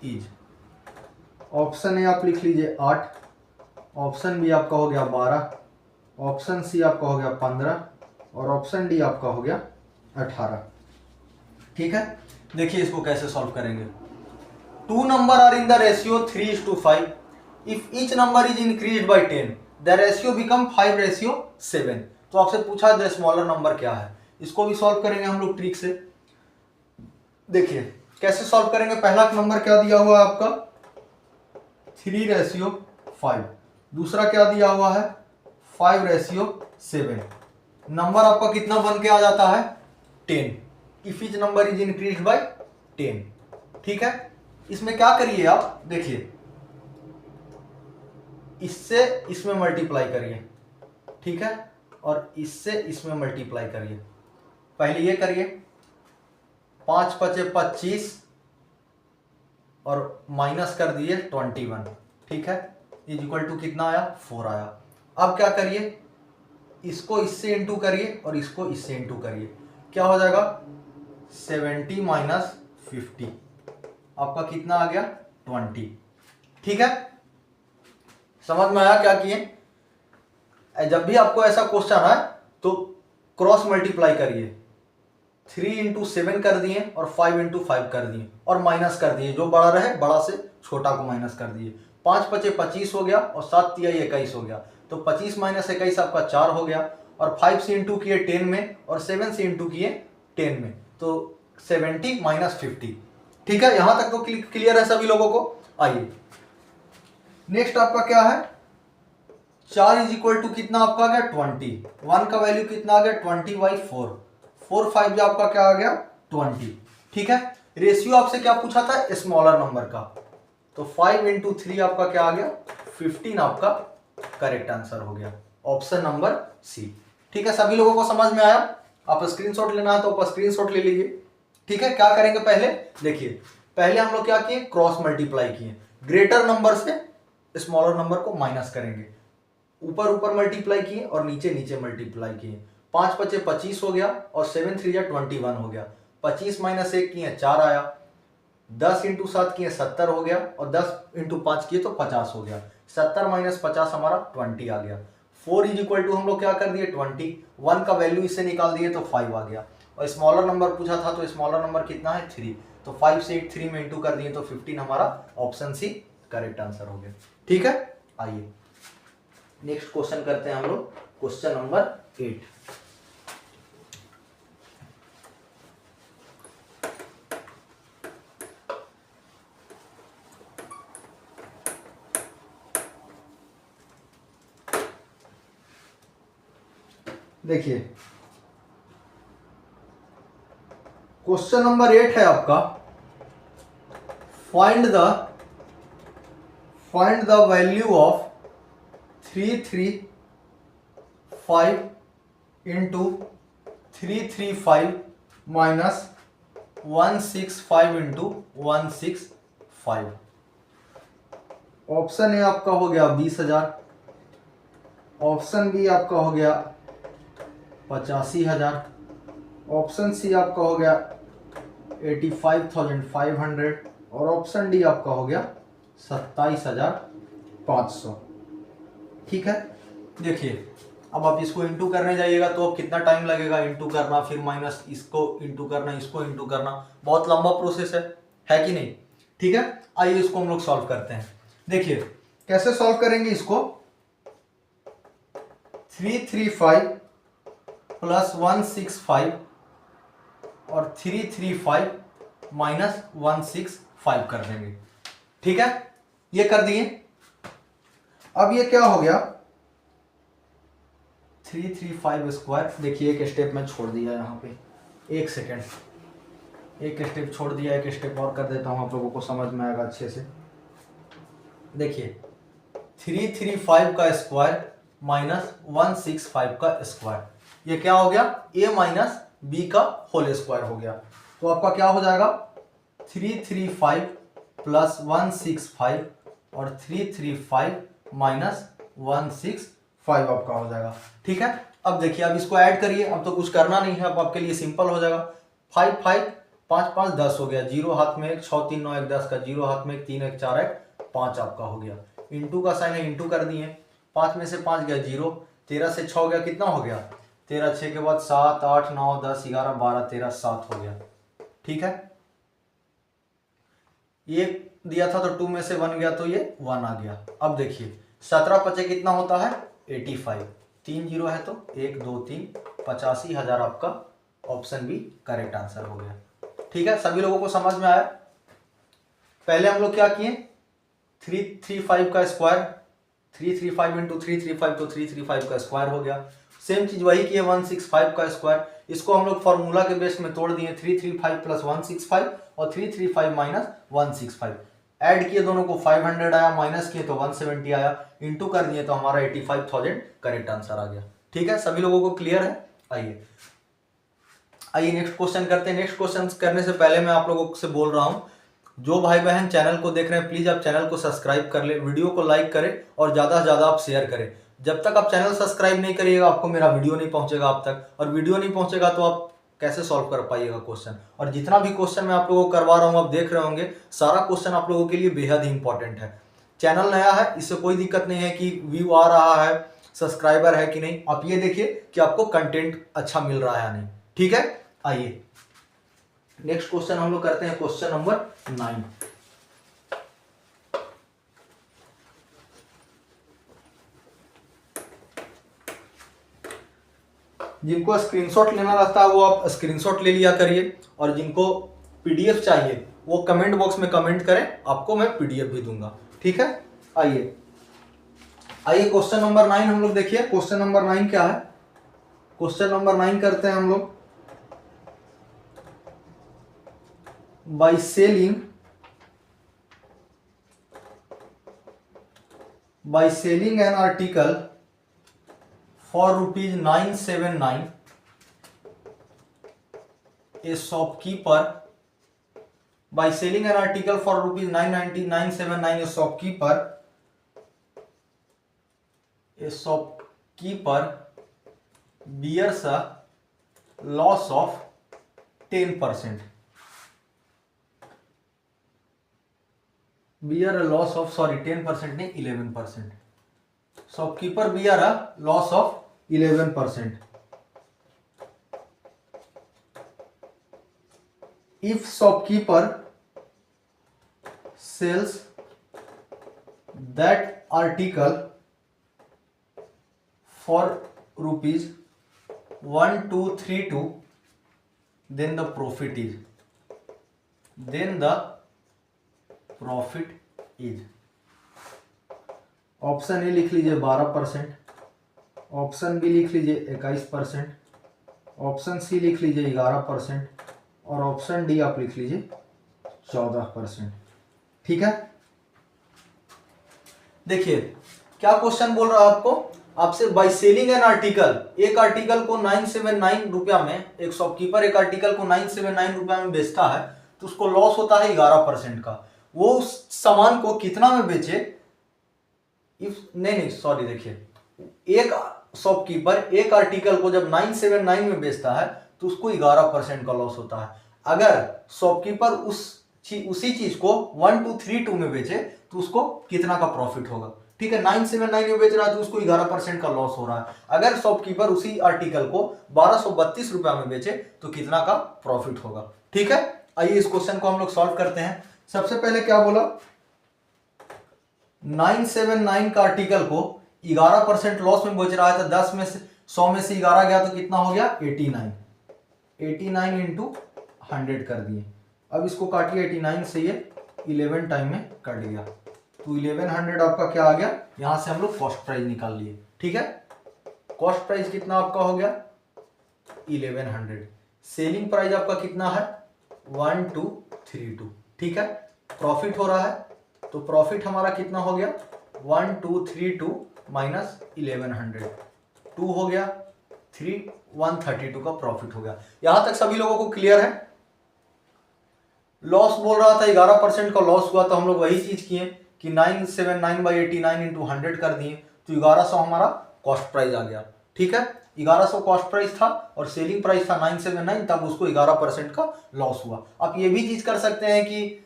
A: is। Option A आप लिख लीजिए 8, ऑप्शन बी आपका हो गया 12, ऑप्शन सी आपका हो गया 15, और ऑप्शन डी आपका हो गया 18। ठीक है, देखिए इसको कैसे सॉल्व करेंगे। 2 number are in the ratio 3:5 if each number is increased by 10, the ratio become 5:7। तो आपसे पूछा द स्मॉलर नंबर क्या है, इसको भी सॉल्व करेंगे हम लोग ट्रिक से। देखिए कैसे सॉल्व करेंगे। पहला नंबर क्या दिया हुआ है आपका 3:5, दूसरा क्या दिया हुआ है 5:7। नंबर आपका कितना बन के आ जाता है 10 if each number is increase by 10। ठीक है, इसमें क्या करिए आप, देखिए इससे इसमें मल्टीप्लाई करिए, ठीक है, और इससे इसमें मल्टीप्लाई करिए। पहले ये करिए, 5 पचे 25 और माइनस कर दिए 21। ठीक है, इज इक्वल टू कितना आया 4 आया। अब क्या करिए, इसको इससे इंटू करिए और इसको इससे इंटू करिए, क्या हो जाएगा 70 माइनस 50, आपका कितना आ गया 20। ठीक है, समझ में आया क्या किए। जब भी आपको ऐसा क्वेश्चन आए तो क्रॉस मल्टीप्लाई करिए, 3 इंटू 7 कर दिए और 5 इंटू 5 कर दिए और माइनस कर दिए, जो बड़ा रहे बड़ा से छोटा को माइनस कर दिए। 5 पचे 25 हो गया और 7 तिया 21 हो गया, तो 25 माइनस 21 आपका 4 हो गया, और 5 से इंटू किए 10 में और 7 से इंटू किए 10 में, तो 70 माइनस 50। ठीक है, यहां तक तो क्लियर है सभी लोगों को। आइए नेक्स्ट आपका क्या है, 4 इज इक्वल टू कितना आपका आ गया 20, 1 का वैल्यू कितना आ गया 20/4, 4 5 जो आपका क्या आ गया 20। ठीक है, रेशियो आपसे क्या पूछा था स्मॉलर नंबर का, तो 5 इंटू 3 आपका क्या आ गया 15, आपका करेक्ट आंसर हो गया ऑप्शन नंबर सी। ठीक है, सभी लोगों को समझ में आया। आप स्क्रीनशॉट लेना है तो आप स्क्रीनशॉट ले लीजिए। ठीक है, क्या करेंगे पहले, देखिए पहले हम लोग क्या किए क्रॉस मल्टीप्लाई किए, ग्रेटर नंबर से स्मॉलर नंबर को माइनस करेंगे, ऊपर ऊपर मल्टीप्लाई किए और नीचे नीचे मल्टीप्लाई किए। 5 पचे 25 हो गया और 7 3 21 हो गया, 25 माइनस 1 किए 4 आया, 10 इंटू 7 किए 70 हो गया, और 10 इंटू 5 किए तो 50 हो गया, 70 माइनस 50 हमारा 20 आ गया। 4 इज इक्वल टू हम लोग क्या कर दिए 20, 1 का वैल्यू इससे निकाल दिए तो 5 आ गया, और स्मॉलर नंबर पूछा था तो स्मॉलर नंबर कितना है 3, तो 5 से 3 में इंटू कर दिए तो 15, हमारा ऑप्शन सी करेक्ट आंसर हो गया। ठीक है, आइए नेक्स्ट क्वेश्चन करते हैं हम लोग, क्वेश्चन नंबर 8। देखिए क्वेश्चन नंबर 8 है आपका, find the value of 335 into 335 minus 165 into 165। Option A आपका हो गया 20,000, ऑप्शन बी आपका हो गया 85,000, ऑप्शन सी आपका हो गया 85,500 और ऑप्शन डी आपका हो गया 27,500। ठीक है, देखिए अब आप इसको इंटू करने जाइएगा तो अब कितना टाइम लगेगा इंटू करना, फिर माइनस इसको इंटू करना, इसको इंटू करना, बहुत लंबा प्रोसेस है कि नहीं। ठीक है, आइए इसको हम लोग सॉल्व करते हैं। देखिए कैसे सॉल्व करेंगे इसको, 335 प्लस 165 और 335 माइनस 165 कर देंगे। ठीक है, ये कर दिए। अब ये क्या हो गया 335 स्क्वायर। देखिए एक स्टेप में छोड़ दिया यहाँ पे, एक सेकेंड, एक स्टेप छोड़ दिया, एक स्टेप और कर देता हूँ, आप लोगों को समझ में आएगा अच्छे से। देखिए 335 का स्क्वायर माइनस 165 का स्क्वायर, ये क्या हो गया a माइनस बी का होल स्क्वायर हो गया। तो आपका क्या हो जाएगा 335 प्लस 165 और 335 माइनस 165 आपका हो जाएगा। ठीक है, अब देखिए अब इसको ऐड करिए, अब तो कुछ करना नहीं है, अब आपके लिए सिंपल हो जाएगा। 5 5 5 5 10 हो गया, जीरो हाथ में 1, 6 3 9 1 10 का, जीरो हाथ में 1 3 1 4 1 5 आपका हो गया। इंटू का साइन है, इंटू कर दिए, 5 में से 5 गया 0, 13 से 6 गया, कितना हो गया 13, 6 के बाद 7 8 9 10 11 12 13 7 हो गया। ठीक है, ये दिया था तो 2 में से 1 गया तो ये 1 आ गया। अब देखिए 17 पचे कितना होता है 85, 3 जीरो है तो 1 2 3 85,000 आपका ऑप्शन बी करेक्ट आंसर हो गया। ठीक है, सभी लोगों को समझ में आया। पहले हम लोग क्या किए 335 का स्क्वायर, 335 इंटू 335 तो 335 का स्क्वायर हो गया। सेम चीज वही किए 165 का स्क्वायर, इसको हम लोग फॉर्मूला के बेस में तोड़ दिए, 335 प्लस 165 और 335 माइनस 165 ऐड किए, दोनों को 500 आया, माइनस किए तो 170 आया, इंटू कर दिए तो हमारा 85,000 करेक्ट आंसर आ गया। ठीक है, सभी लोगों को क्लियर है। आइए नेक्स्ट क्वेश्चन करते हैं। नेक्स्ट क्वेश्चन करने से पहले मैं आप लोगों से बोल रहा हूं, जो भाई बहन चैनल को देख रहे हैं प्लीज आप चैनल को सब्सक्राइब कर ले, वीडियो को लाइक करें और ज्यादा से ज्यादा आप शेयर करें। जब तक आप चैनल सब्सक्राइब नहीं करिएगा आपको मेरा वीडियो नहीं पहुंचेगा आप तक, और वीडियो नहीं पहुंचेगा तो आप कैसे सॉल्व कर पाइएगा क्वेश्चन। और जितना भी क्वेश्चन मैं आप लोगों को करवा रहा हूं आप देख रहे होंगे, सारा क्वेश्चन आप लोगों के लिए बेहद ही इंपॉर्टेंट है। चैनल नया है, इससे कोई दिक्कत नहीं है कि व्यू आ रहा है, सब्सक्राइबर है कि नहीं, आप ये देखिए कि आपको कंटेंट अच्छा मिल रहा है या नहीं। ठीक है, आइए नेक्स्ट क्वेश्चन हम लोग करते हैं, क्वेश्चन नंबर 9। जिनको स्क्रीनशॉट लेना रहता है वो आप स्क्रीनशॉट ले लिया करिए, और जिनको पीडीएफ चाहिए वो कमेंट बॉक्स में कमेंट करें, आपको मैं पीडीएफ भी दूंगा। ठीक है, आइए क्वेश्चन नंबर 9 हम लोग देखिए। क्वेश्चन नंबर 9 क्या है, क्वेश्चन नंबर 9 करते हैं हम लोग, by selling an article for rupees 979, a shopkeeper by selling an article for rupees 979, a shopkeeper bears a loss of 10%, bear a loss of 10% नहीं 11%, shopkeeper bear a loss of 11%. If shopkeeper sells that article for rupees 1232, then the profit is option A लिख लीजिए 12%, ऑप्शन बी लिख लीजिए 21%, ऑप्शन सी लिख लीजिए 11% और ऑप्शन डी आप लिख लीजिए 14%। ठीक है, देखिए क्या क्वेश्चन बोल रहा है आपको, आपसे बाय सेलिंग एन आर्टिकल, एक आर्टिकल को 979 रुपया में, एक शॉपकीपर एक आर्टिकल को 979 रुपया में बेचता है तो उसको लॉस होता है 11% का। वो उस सामान को कितना में बेचे, इफ नहीं सॉरी, देखिए एक शॉपकीपर एक आर्टिकल को जब 979 में बेचता है तो उसको 11% का लॉस होता है। अगर शॉपकीपर उसी चीज को 1232 में बेचे तो उसको कितना का प्रॉफिट होगा। ठीक है, 979 में बेच रहा है तो उसको 11% का लॉस हो रहा है। अगर शॉपकीपर उसी आर्टिकल को 1232 रुपया में बेचे तो कितना का प्रॉफिट होगा। ठीक है, आइए इस क्वेश्चन को हम लोग सॉल्व करते हैं। सबसे पहले क्या बोला, 979 का आर्टिकल को 11% लॉस में बेच रहा है तो 10 में से 100 में से 11 गया तो कितना हो गया 89 इंटू 100 कर दिए। अब इसको काटिए 89 से, ये 11 टाइम में कट गया तो 1100 आपका क्या आ गया, यहां से हम लोग कॉस्ट प्राइस निकाल लिए। ठीक है, कॉस्ट प्राइस कितना आपका हो गया 1100, सेलिंग प्राइस आपका कितना है 1232। ठीक है, प्रॉफिट हो रहा है तो प्रॉफिट हमारा कितना हो गया 1232 माइनस 1100, 2 हो गया 132 का प्रॉफिट हो गया। यहां तक सभी लोगों को क्लियर है। लॉस बोल रहा था 11% का लॉस हुआ तो हम लोग वही चीज किए कि 979/89 इंटू 100 कर दिए तो 1100 हमारा कॉस्ट प्राइस आ गया। ठीक है, 1100 कॉस्ट प्राइस था और सेलिंग प्राइस था 979, तब उसको 11% का लॉस हुआ। आप ये भी चीज कर सकते हैं कि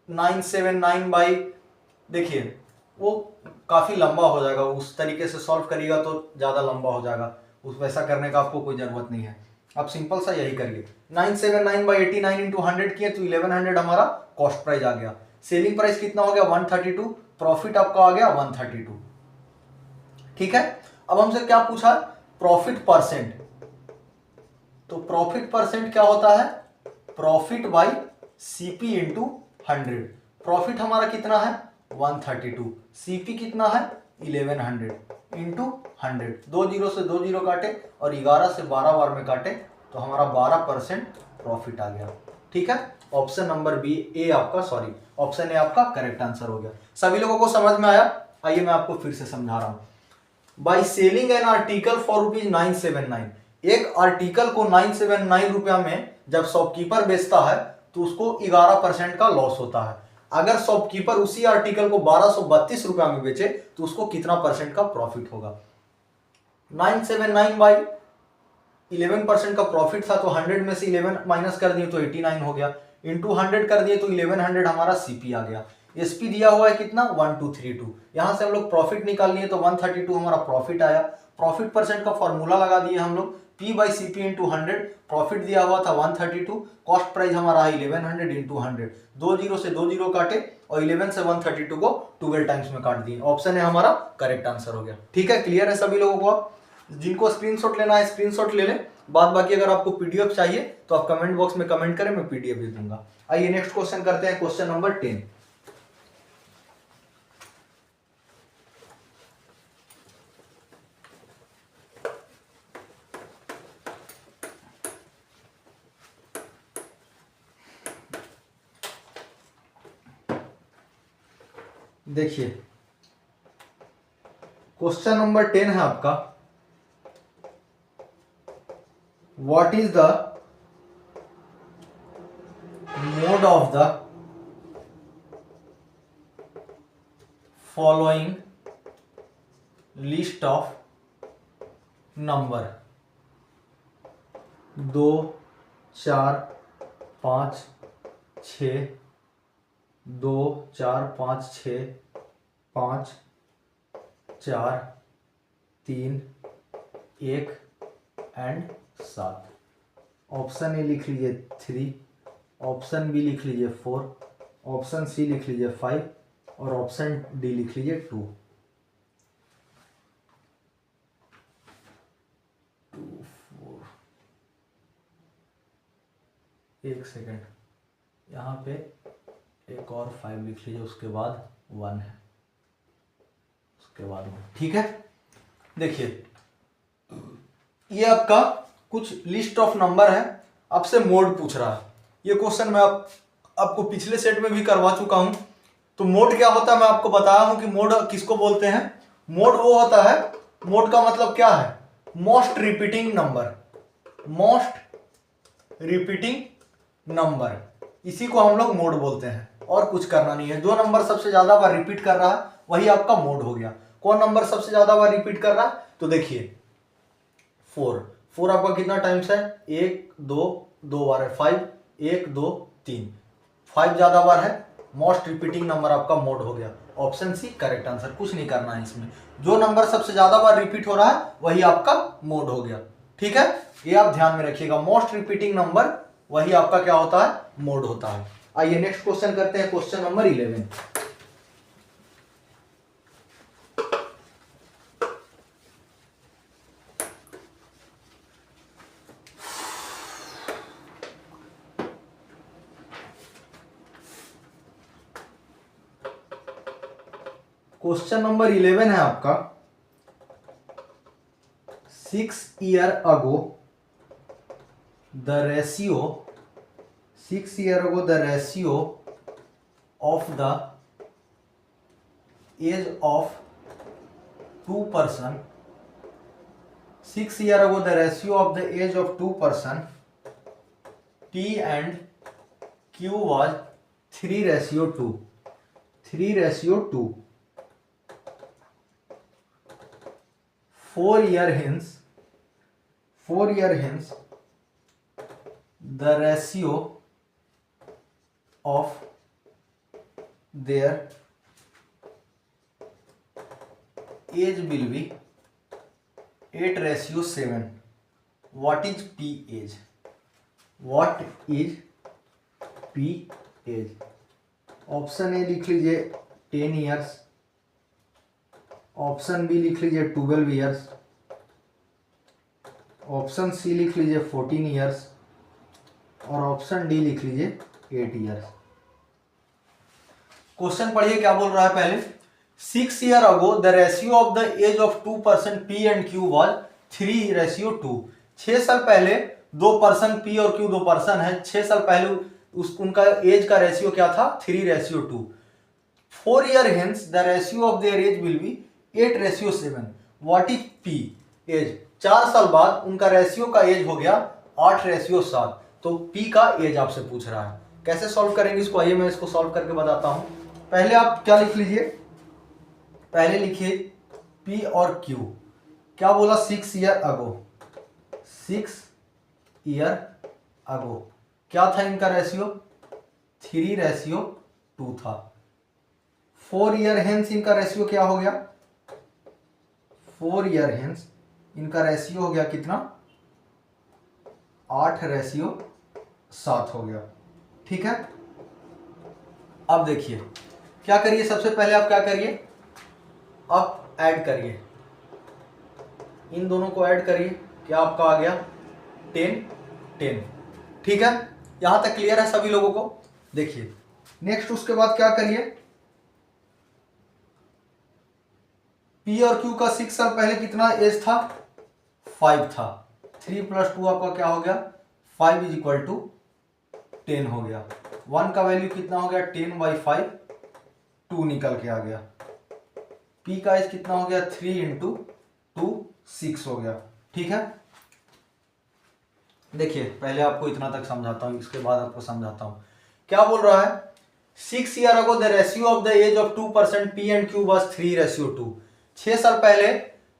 A: 979 बाई, देखिए वो काफी लंबा हो जाएगा, उस तरीके से सॉल्व करिएगा तो ज्यादा लंबा हो जाएगा, उस वैसा करने का आपको कोई जरूरत नहीं है। आप सिंपल सा यही करिए, 979/89 इंटू 100 किए तो 1100 हमारा कॉस्ट प्राइस आ गया। सेलिंग प्राइस कितना हो गया 132, प्रॉफिट आपका आ गया 132। ठीक है, अब हमसे क्या पूछा प्रॉफिट परसेंट, तो प्रॉफिट परसेंट क्या होता है profit by CP into 100। Profit हमारा कितना है 132, सीपी कितना है 1100 इंटू 100, 2 जीरो से 2 जीरो काटे और 11 से 12 बार में काटे तो हमारा 12% प्रॉफिट आ गया। ठीक है, ऑप्शन नंबर बी ए आपका, सॉरी ऑप्शन ए आपका करेक्ट आंसर हो गया। सभी लोगों को समझ में आया? आइए मैं आपको फिर से समझा रहा हूं। By selling an article for ₹979, एक आर्टिकल को 979 रुपया में जब शॉपकीपर बेचता है तो उसको 11% का लॉस होता है। अगर शॉपकीपर उसी आर्टिकल को 1232 रुपया में बेचे तो उसको कितना परसेंट का प्रॉफिट होगा। 979 बाई 11% का प्रॉफिट था तो 100 में से 11 माइनस कर दिए तो 89 हो गया, इंटू 100 कर दिए तो 1100 हमारा सीपी आ गया। एसपी दिया हुआ है कितना 1232, यहां से हम लोग प्रॉफिट निकाल लिए तो 132 हमारा प्रॉफिट आया। प्रॉफिट परसेंट का फॉर्मूला लगा दिए हम लोग, P by C P into 100, profit दिया हुआ था 132, कॉस्ट प्राइस हमारा है 1100 इंटू 100, 2 जीरो से 2 जीरो काटे और 11 से 132 को 12 टाइम्स में काट दिए। ऑप्शन है हमारा करेक्ट आंसर हो गया। ठीक है, क्लियर है सभी लोगों को? जिनको स्क्रीनशॉट लेना है स्क्रीनशॉट ले लें, बाद बाकी अगर आपको पीडीएफ चाहिए तो आप कमेंट बॉक्स में कमेंट करें, मैं पीडीएफ भी दूंगा। आइए नेक्स्ट क्वेश्चन करते हैं, क्वेश्चन नंबर 10। देखिए क्वेश्चन नंबर 10 है आपका, what is the mode of the following list of number 2 4 5 6 2 4 5 6 5 4 3 1 and 7। Option A लिख लीजिए 3, ऑप्शन बी लिख लीजिए 4, ऑप्शन सी लिख लीजिए 5 और ऑप्शन डी लिख लीजिए 2। 2 4, एक सेकेंड, यहाँ पे एक और 5 लिख लीजिए, उसके बाद 1 है, उसके बाद 1। ठीक है, देखिए ये आपका कुछ लिस्ट ऑफ नंबर है, आपसे मोड पूछ रहा है। ये क्वेश्चन मैं आपको पिछले सेट में भी करवा चुका हूं। तो मोड क्या होता है मैं आपको बताया हूं कि मोड किसको बोलते हैं। मोड वो होता है, मोड का मतलब क्या है, most repeating number, most repeating number, इसी को हम लोग मोड बोलते हैं। और कुछ करना नहीं है, जो नंबर सबसे ज्यादा बार रिपीट कर रहा है वही आपका मोड हो गया। कौन नंबर सबसे ज्यादा बार रिपीट कर रहा है, तो देखिए 4 आपका कितना टाइम्स है, 1 2 2 बार है, 5 1 2 3, 5 ज्यादा बार है, मोस्ट रिपीटिंग नंबर आपका मोड हो गया। ऑप्शन सी करेक्ट आंसर, कुछ नहीं करना है इसमें, जो नंबर सबसे ज्यादा बार रिपीट हो रहा है वही आपका मोड हो गया। ठीक है, ये आप ध्यान में रखिएगा, मोस्ट रिपीटिंग नंबर वही आपका क्या होता है, मोड होता है। आइए नेक्स्ट क्वेश्चन करते हैं, क्वेश्चन नंबर 11। क्वेश्चन नंबर 11 है आपका, 6 year ago the ratio of the age of two person 6 year ago the ratio of the age of two person P and Q was 3:2 3:2 4 year hence the ratio of their age will be 8:7. What is P age? What is P age? Option A लिख लीजिए 10 years, ऑप्शन बी लिख लीजिए 12 years, ऑप्शन सी लिख लीजिए 14 years और ऑप्शन डी लिख लीजिए 8 years। क्वेश्चन पढ़िए क्या बोल रहा है पहले। 6 year ago the ratio of the age of two person P and Q was 3:2। 6 साल पहले दो पर्सन P और Q दो पर्सन है, 6 साल पहले उनका एज का रेशियो क्या था, 3:2। 4 year hence the ratio of their age will be 8:7। What is P age, 4 साल बाद उनका रेशियो का एज हो गया 8:7। तो P का एज आपसे पूछ रहा है, कैसे सॉल्व करेंगे इसको, आइए मैं इसको सॉल्व करके बताता हूं। पहले आप क्या लिख लीजिए, पहले लिखिए P और Q, क्या बोला 6 year ago, 6 year ago क्या था इनका रेशियो, 3:2 था। 4 year hence इनका रेशियो क्या हो गया, 4 year hence इनका रेशियो हो गया कितना, 8:7 हो गया। ठीक है, अब देखिए क्या करिए, सबसे पहले आप क्या करिए, आप ऐड करिए, इन दोनों को ऐड करिए, क्या आपका आ गया 10 10। ठीक है, यहां तक क्लियर है सभी लोगों को। देखिए नेक्स्ट उसके बाद क्या करिए, P और Q का 6 साल पहले कितना एज था, 5 था, 3 + 2 आपका क्या हो गया, 5 = 10 हो गया। 1 का वैल्यू कितना हो गया, 10/5, 2 निकल के आ गया। P का एज कितना हो गया, 3 × 2 6 हो गया। ठीक है, देखिए पहले आपको इतना तक समझाता हूं, इसके बाद आपको समझाता हूं क्या बोल रहा है। 6 year ago the ratio of the age of two person P and Q was 3:2। 6 साल पहले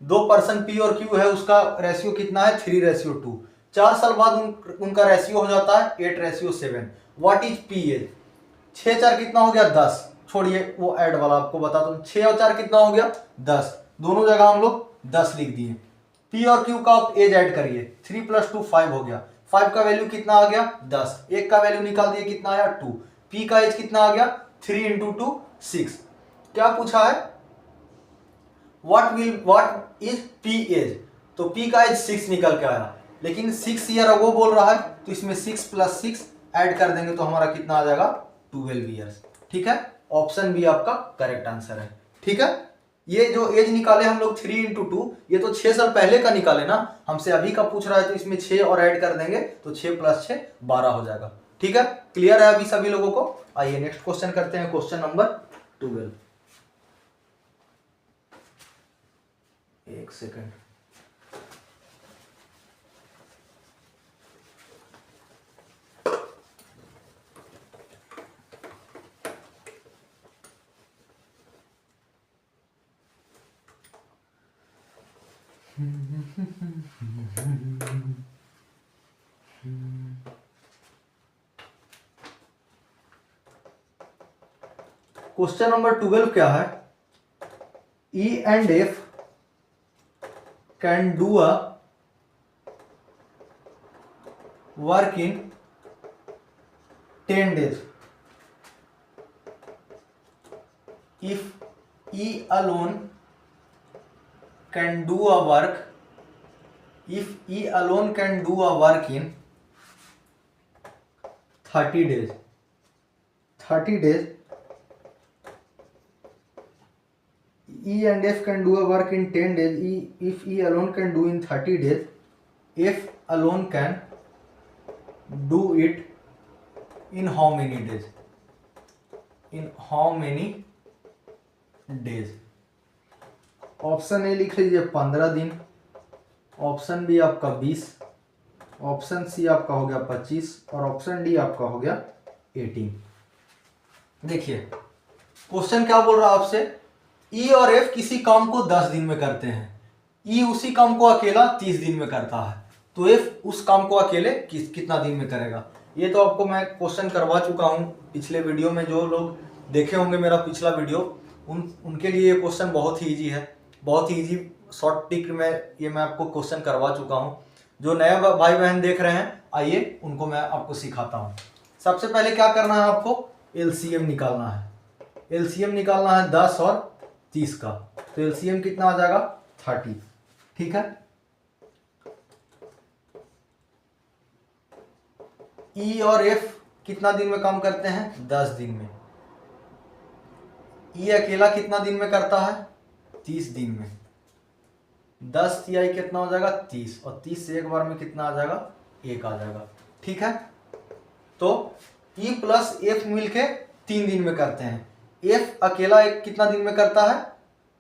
A: दो पर्सन P और Q है, उसका रेशियो कितना है, 3:2। 4 साल बाद उनका रेशियो हो जाता है 8:7। व्हाट इज P एज, 6 4 कितना हो गया, 10, छोड़िए वो ऐड वाला आपको बताता हूँ, 6 और 4 कितना हो गया, 10, दोनों जगह हम लोग 10 लिख दिए। P और Q का आप एज ऐड करिए, 3 + 2 5 हो गया, 5 का वैल्यू कितना आ गया, 10, 1 का वैल्यू निकाल दिए कितना आया, 2। P का एज कितना आ गया, 3 × 2 6। क्या पूछा है, व्हाट इज P एज, तो P का एज 6 निकल के आया, लेकिन 6 year ago बोल रहा है तो इसमें 6 + 6 ऐड कर देंगे तो हमारा कितना आ जाएगा, 12 years। ठीक है, ऑप्शन बी आपका करेक्ट आंसर है। ठीक है, ये जो एज निकाले हम लोग 3 × 2, ये तो 6 साल पहले का निकाले ना, हमसे अभी का पूछ रहा है, तो इसमें 6 और ऐड कर देंगे तो 6 + 6 12 हो जाएगा। ठीक है, क्लियर है अभी सभी लोगों को। आइए नेक्स्ट क्वेश्चन करते हैं, क्वेश्चन नंबर 12। एक सेकेंड। क्वेश्चन नंबर 12 क्या है? E and F can do a work in 10 days if E alone can do a work in 30 days 30 days E and F can do a work in 10 days if E alone can do in 30 days, F alone can do it in how many days? In how many days? Option A लिख लीजिए 15 दिन, ऑप्शन बी आपका 20, ऑप्शन सी आपका हो गया 25 और ऑप्शन डी आपका हो गया 18। देखिए क्वेश्चन क्या बोल रहा है आपसे, ई और एफ किसी काम को 10 दिन में करते हैं, ई उसी काम को अकेला 30 दिन में करता है, तो एफ उस काम को अकेले कितना दिन में करेगा? ये तो आपको मैं क्वेश्चन करवा चुका हूँ पिछले वीडियो में, जो लोग देखे होंगे मेरा पिछला वीडियो उनके लिए ये क्वेश्चन बहुत ही ईजी है, बहुत ही ईजी शॉर्ट टिक में ये मैं आपको क्वेश्चन करवा चुका हूँ। जो नए भाई बहन देख रहे हैं आइए उनको मैं आपको सिखाता हूँ। सबसे पहले क्या करना है, आपको एलसीएम निकालना है। एलसीएम निकालना है 10 और 30 का, तो एलसीएम कितना आ जाएगा 30। ठीक है, ई और एफ कितना दिन में काम करते हैं? 10 दिन में। ई अकेला कितना दिन में करता है? 30 दिन में। 10 तिहाई कितना हो जाएगा? 30, और 30 से एक बार में कितना आ जाएगा? 1 आ जाएगा। ठीक है, तो ई प्लस एफ मिलके 3 दिन में करते हैं, एफ अकेला कितना दिन में करता है?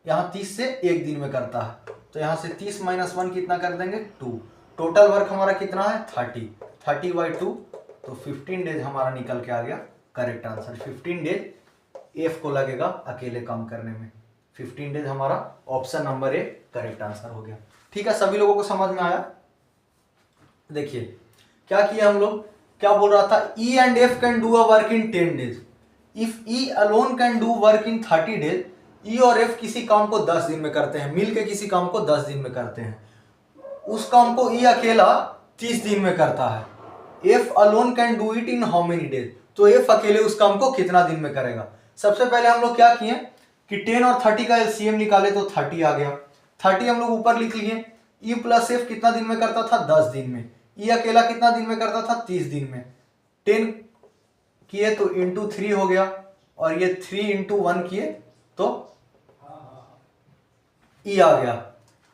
A: यहाँ 30 से 1 दिन में करता है, तो यहाँ से 30 - 1 कितना कर देंगे? 2। टोटल वर्क हमारा कितना है? 30/2, तो 15 डेज हमारा निकल के आ गया करेक्ट आंसर। 15 डेज एफ को लगेगा अकेले काम करने में। 15 डेज हमारा option number A correct answer हो गया। ठीक है, सभी लोगों को समझ में आया? देखिए क्या किया हम लोग, क्या बोल रहा था, E and F can do a work in 10 days if E alone can do work in 30 days. E और एफ किसी काम को 10 दिन में करते हैं, मिलके किसी काम को 10 दिन में करते हैं, उस काम को ई अकेला 30 दिन में करता है। F alone can do it in how many days, तो एफ अकेले उस काम को कितना दिन में करेगा? सबसे पहले हम लोग क्या किए कि 10 और 30 का एलसीएम निकाले तो 30 आ गया। 30 हम लोग ऊपर लिख लिए। ई प्लस एफ कितना दिन में करता था? 10 दिन में। ई अकेला कितना दिन में करता था? 30 दिन में। 10 किए तो इंटू 3 हो गया, और ये 3 × 1 किए तो ई आ गया।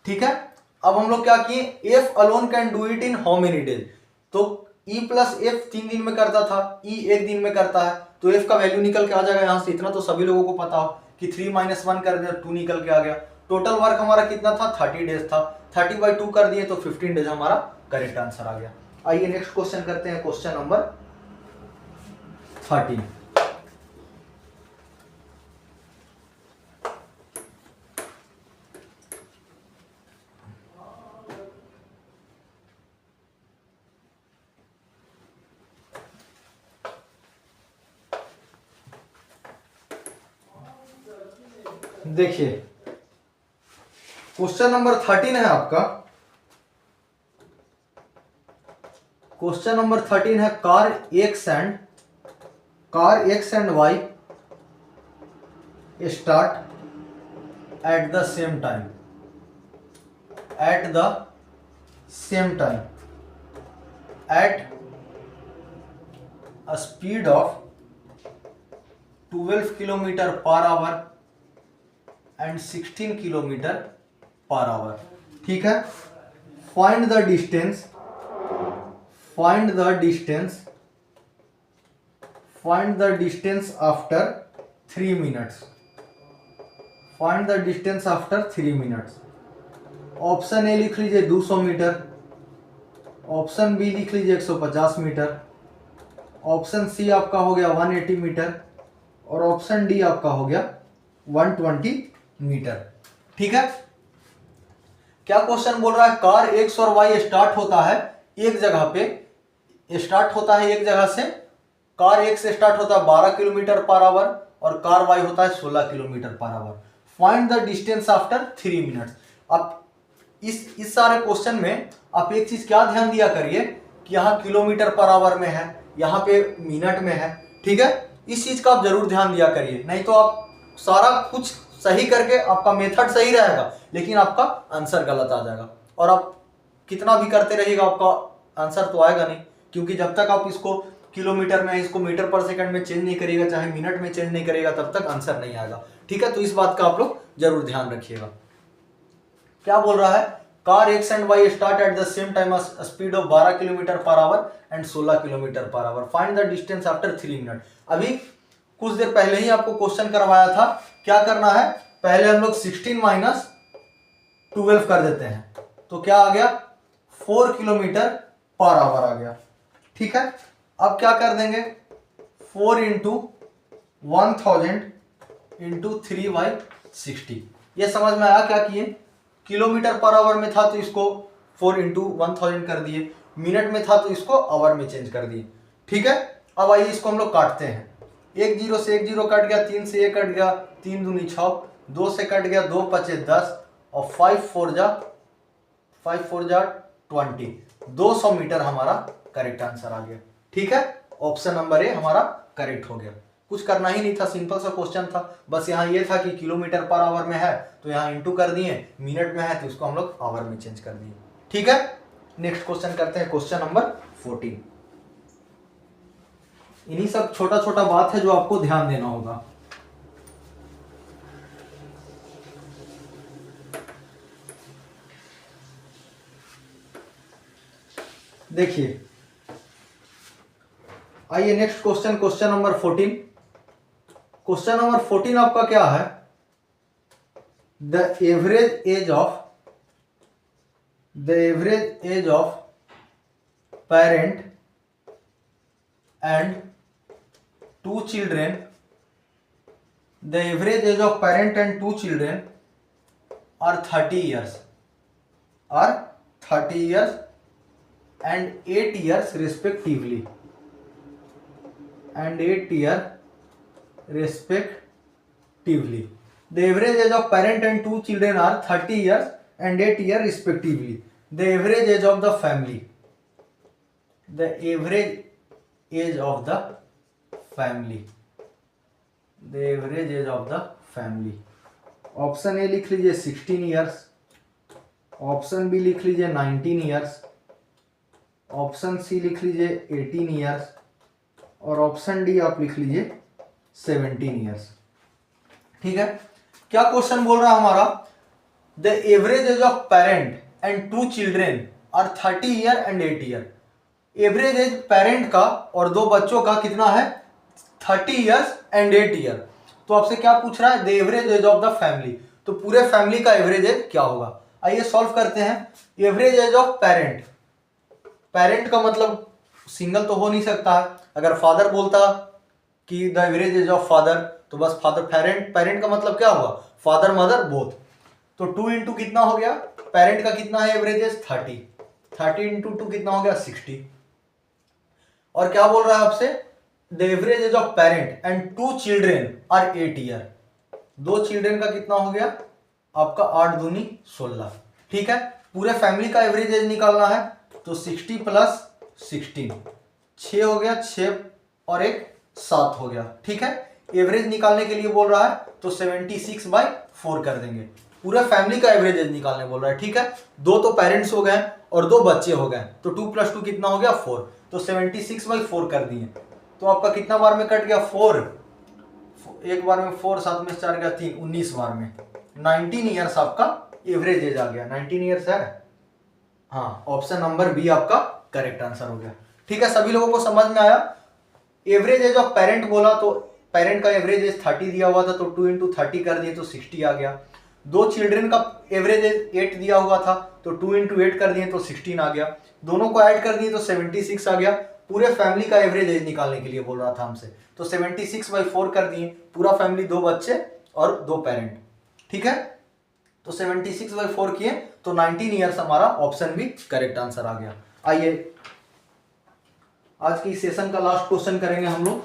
A: ठीक है, अब हम लोग क्या किए, F alone can do it in how many days, तो ई प्लस एफ 3 दिन में करता था, ई 1 दिन में करता है, तो एफ का वैल्यू निकल के आ जाएगा यहाँ से। इतना तो सभी लोगों को पता हो कि 3 - 1 कर दिया 2 निकल के आ गया। टोटल वर्क हमारा कितना था? 30 डेज था। 30/2 कर दिए तो 15 डेज हमारा करेक्ट आंसर आ गया। आइए नेक्स्ट क्वेश्चन करते हैं, क्वेश्चन नंबर 13। देखिए क्वेश्चन नंबर 13 है आपका। क्वेश्चन नंबर 13 है, car x and y start at the same time at a speed of 12 km/h and 16 kilometre per hour. ठीक है, find the distance after 3 minutes. Find the distance after 3 minutes. Option A लिख लीजिए 200 मीटर, ऑप्शन बी लिख लीजिए 150 मीटर, ऑप्शन सी आपका हो गया 180 मीटर और ऑप्शन डी आपका हो गया 120 मीटर। ठीक है, क्या क्वेश्चन बोल रहा है? कार एक्स और वाई स्टार्ट होता है एक जगह से। कार एक्स स्टार्ट होता है 12 किलोमीटर पर आवर और कार वाई होता है 16 kilometre per hour. Find the distance after 3 minutes. अब इस सारे क्वेश्चन में आप एक चीज क्या ध्यान दिया करिए कि यहाँ किलोमीटर पर आवर में है, यहाँ पे मिनट में है। ठीक है, इस चीज का आप जरूर ध्यान दिया करिए, नहीं तो आप सारा कुछ सही करके आपका मेथड सही रहेगा लेकिन आपका आंसर गलत आ जाएगा और आप कितना भी करते रहिएगा आपका आंसर तो आएगा नहीं, क्योंकि जब तक आप इसको किलोमीटर में, इसको मीटर पर सेकंड में चेंज नहीं करिएगा, चाहे मिनट में चेंज नहीं करिएगा, तब तक आंसर नहीं आएगा। ठीक है, तो इस बात का आप लोग जरूर ध्यान रखिएगा। क्या बोल रहा है? Car x and y start at the same time speed of 12 kilometre per hour and 16 kilometre per hour. Find the distance after 3 minute. अभी कुछ देर पहले ही आपको क्वेश्चन करवाया था, क्या करना है? पहले हम लोग 16 माइनस 12 कर देते हैं, तो क्या आ गया? 4 किलोमीटर पर आवर आ गया। ठीक है, अब क्या कर देंगे? 4 इंटू 1000 इंटू 3/60। ये समझ में आया क्या किए? किलोमीटर पर आवर में था तो इसको 4 इंटू 1000 कर दिए, मिनट में था तो इसको आवर में चेंज कर दिए। ठीक है, अब आइए इसको हम लोग काटते हैं। 1 0 से 1 0 कट गया, 3 से 1 कट गया, 3 दूनी 6, 2 से कट गया, 2 5 10 और 5 4 जा 20। 200 मीटर हमारा करेक्ट आंसर आ गया। ठीक है, ऑप्शन नंबर ए हमारा करेक्ट हो गया। कुछ करना ही नहीं था, सिंपल सा क्वेश्चन था। बस यहाँ ये था कि किलोमीटर पर आवर में है तो यहाँ इंटू कर दिए, मिनट में है तो इसको हम लोग आवर में चेंज कर दिए। ठीक है, नेक्स्ट क्वेश्चन करते हैं, क्वेश्चन नंबर 14। इन्हीं सब छोटा छोटा बात है जो आपको ध्यान देना होगा। देखिए, आइए next question, question number 14। Question number 14 आपका क्या है? The average age of parent and 2 children, the average age of parent and 2 children are 30 years and 8 years respectively, The average age of parent and 2 children are 30 years and 8 years respectively. The average age of the family. Option A लिख लीजिए 16 years, ऑप्शन बी लिख लीजिए 19 years, ऑप्शन सी लिख लीजिए 18 years और ऑप्शन डी आप लिख लीजिए 17 years। ठीक है, क्या क्वेश्चन बोल रहा है हमारा? The average age of parent and 2 children are 30 year and 8 year। Average age parent का और 2 बच्चों का कितना है? 30 years and 8 year। तो आपसे क्या पूछ रहा है? The average age of the family. तो पूरे फैमिली का एवरेज एज क्या होगा? आइए सॉल्व करते हैं। Average age of parent, parent का मतलब सिंगल तो हो नहीं सकता है। अगर फादर बोलता कि the average age of father तो बस फादर, पेरेंट का मतलब क्या हुआ? Father mother both. तो 2 इंटू कितना हो गया? पेरेंट का कितना है एवरेज एज? 30 इंटू 2 कितना हो गया? 60। और क्या बोल रहा है आपसे? The average age of parent and 2 children are 8 year। 2 children का कितना हो गया? आपका 8 दूनी 16। ठीक है, पूरे फैमिली का एवरेज एज निकालना है तो 60 प्लस 16 6 हो गया, 6 और 1 7 हो गया। ठीक है, एवरेज निकालने के लिए बोल रहा है तो 76/4 कर देंगे। पूरे फैमिली का एवरेज एज निकालने बोल रहा है। ठीक है, 2 तो पेरेंट्स हो गए और 2 बच्चे हो गए तो 2 + 2 कितना हो गया? 4। तो 76/4 कर दिए तो आपका कितना बार में कट गया? 4। एक बार में 4, 7 में 4 गया 3, 19 बार में 19 ईयर्स आपका एवरेज एज आ गया। 19 ईयर्स है, हाँ, ऑप्शन नंबर बी आपका करेक्ट आंसर हो गया। ठीक है, सभी लोगों को समझ में आया। एवरेज एज ऑफ पेरेंट बोला तो पेरेंट का एवरेज एज 30 दिया हुआ था, तो 2 इंटू 30 कर दिए तो 60 आ गया। दो चिल्ड्रन का एवरेज एज 8 दिया हुआ था, तो 2 इंटू 8 कर दिए तो 16 आ गया। दोनों को ऐड कर दिए तो 76 आ गया। पूरे फैमिली का एवरेज एज निकालने के लिए बोल रहा था हमसे, तो 76/4 कर दिए। पूरा फैमिली, 2 बच्चे और 2 पेरेंट। ठीक है, तो 76/4 किए तो 19 ईयर्स हमारा ऑप्शन भी करेक्ट आंसर आ गया। आइए आज की सेशन का लास्ट क्वेश्चन करेंगे हम लोग।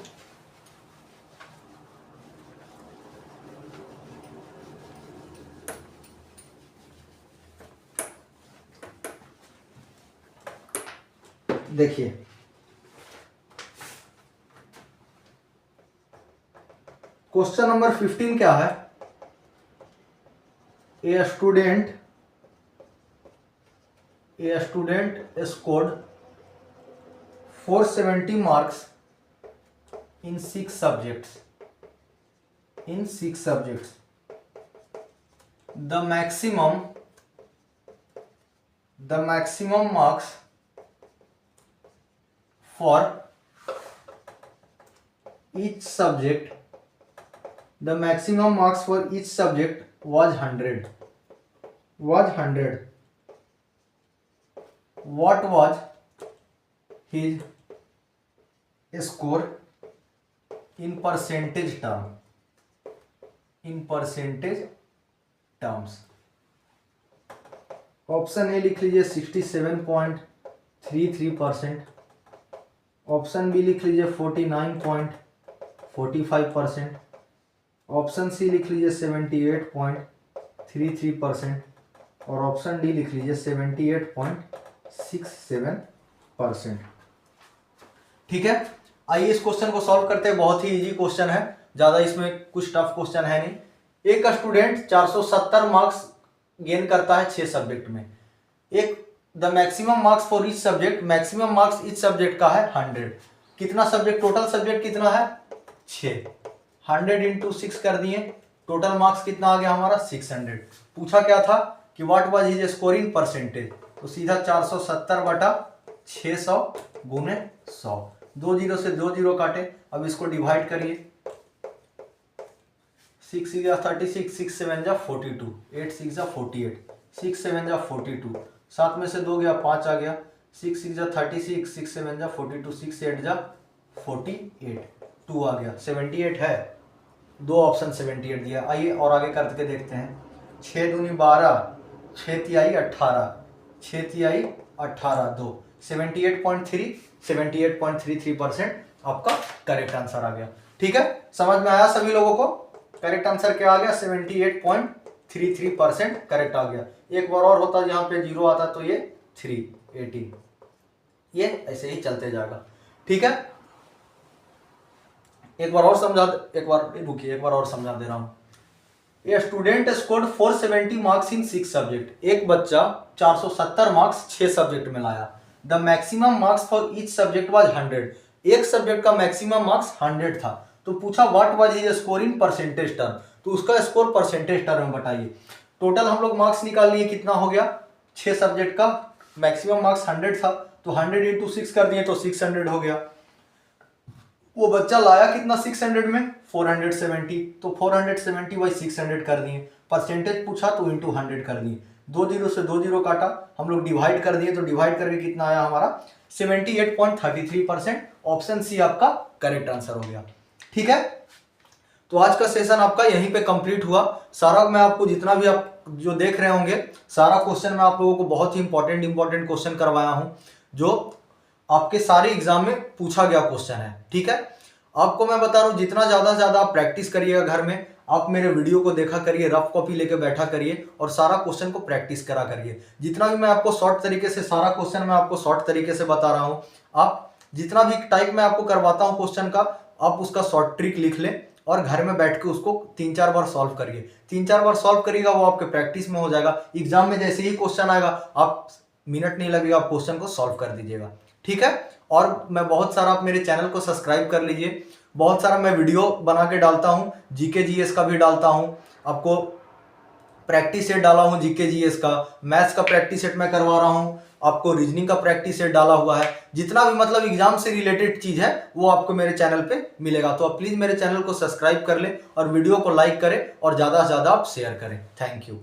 A: देखिए, क्वेश्चन नंबर 15 क्या है? A student scored 470 marks in 6 subjects. The maximum marks for each subject was 100. What was his score in percentage terms? Option A लिख लीजिए 67.33%, ऑप्शन बी लिख लीजिए 49.45%, ऑप्शन सी लिख लीजिए 78.33% और ऑप्शन डी लिख लीजिए 78.67%। ठीक है, आइए इस क्वेश्चन को सॉल्व करते हैं। बहुत ही इजी क्वेश्चन है, ज्यादा इसमें कुछ टफ क्वेश्चन है नहीं। एक स्टूडेंट 470 मार्क्स गेन करता है 6 सब्जेक्ट में। The maximum marks for each subject, maximum marks each subject का है 100। कितना सब्जेक्ट, टोटल सब्जेक्ट कितना है 6, 100 इंटू 6 कर दिए, टोटल मार्क्स कितना आ गया हमारा 600। पूछा क्या था कि what was his scoring percentage, तो सीधा 470/600 गुने 100, 2 जीरो से 2 जीरो काटे। अब इसको डिवाइड करिए, 6 6 जा 36, 6 7 जा 42, 8 6 जा 48, 6 7 जा 42, 7 में से 2 गया 5 आ गया, 6 6 जा 36, 6 7 जा 42, 6 8 जा 48, 2 आ गया, 78 है। दो ऑप्शन 78 दिया। आइए और आगे करके देखते हैं। 6 दूनी 12, 6 तिहाई 18, 6 तिहाई 18, 2, 78.33% आपका करेक्ट आंसर आ गया। ठीक है, समझ में आया सभी लोगों को? करेक्ट आंसर क्या आ गया 78.33% करेक्ट आ गया। एक बार और होता जहां पे 0 आता तो ये 318, ये ऐसे ही चलते जाएगा। ठीक है, एक बार और समझा दे रहा हूं। A student scored 470 marks in 6 subject. एक बच्चा 470 मार्क्स 6 सब्जेक्ट में लाया। The maximum marks for each subject was 100। एक सब्जेक्ट का मैक्सिमम मार्क्स 100 था, तो पूछा what was his score in percentage term, तो उसका स्कोर परसेंटेज टर्म में बताइए। टोटल हम लोग मार्क्स निकाल लिए, कितना हो गया 6 सब्जेक्ट का मैक्सिमम मार्क्स 100 था, तो 100 इंटू 6 कर दिए तो 600 हो गया। वो बच्चा लाया कितना 600 में 470, तो 470/600 कर दिए। परसेंटेज पूछा तो इंटू 100 कर दिए, 2 जीरो से 2 जीरो काटा, हम लोग डिवाइड कर दिए, तो डिवाइड करके कितना आया हमारा 78.33%। ऑप्शन सी आपका करेक्ट आंसर हो गया। ठीक है, तो आज का सेशन आपका यहीं पे कंप्लीट हुआ। सारा मैं आपको जितना भी आप जो देख रहे होंगे, सारा क्वेश्चन मैं आप लोगों को बहुत ही इंपॉर्टेंट क्वेश्चन करवाया हूं, जो आपके सारे एग्जाम में पूछा गया क्वेश्चन है। ठीक है, आपको मैं बता रहा हूं जितना ज्यादा से ज्यादा आप प्रैक्टिस करिएगा घर में, आप मेरे वीडियो को देखा करिए, रफ कॉपी लेके बैठा करिए और सारा क्वेश्चन को प्रैक्टिस करा करिए। जितना भी मैं आपको शॉर्ट तरीके से, सारा क्वेश्चन मैं आपको शॉर्ट तरीके से बता रहा हूं। आप जितना भी टाइप मैं आपको करवाता हूं क्वेश्चन का, आप उसका शॉर्ट ट्रिक लिख लें और घर में बैठ के उसको 3-4 बार सॉल्व करिए। 3-4 बार सॉल्व करिएगा, वो आपके प्रैक्टिस में हो जाएगा। एग्जाम में जैसे ही क्वेश्चन आएगा, आप मिनट नहीं लगेगा, आप क्वेश्चन को सॉल्व कर दीजिएगा। ठीक है, और मैं बहुत सारा, आप मेरे चैनल को सब्सक्राइब कर लीजिए। बहुत सारा मैं वीडियो बना के डालता हूं, जीके जीएस का भी डालता हूं, आपको प्रैक्टिस सेट डाला हूँ जीके जीएस का, मैथ्स का प्रैक्टिस सेट मैं करवा रहा हूँ, आपको रीजनिंग का प्रैक्टिस सेट डाला हुआ है। जितना भी मतलब एग्जाम से रिलेटेड चीज है वो आपको मेरे चैनल पे मिलेगा। तो आप प्लीज मेरे चैनल को सब्सक्राइब कर ले और वीडियो को लाइक करें और ज्यादा से ज्यादा आप शेयर करें। Thank you.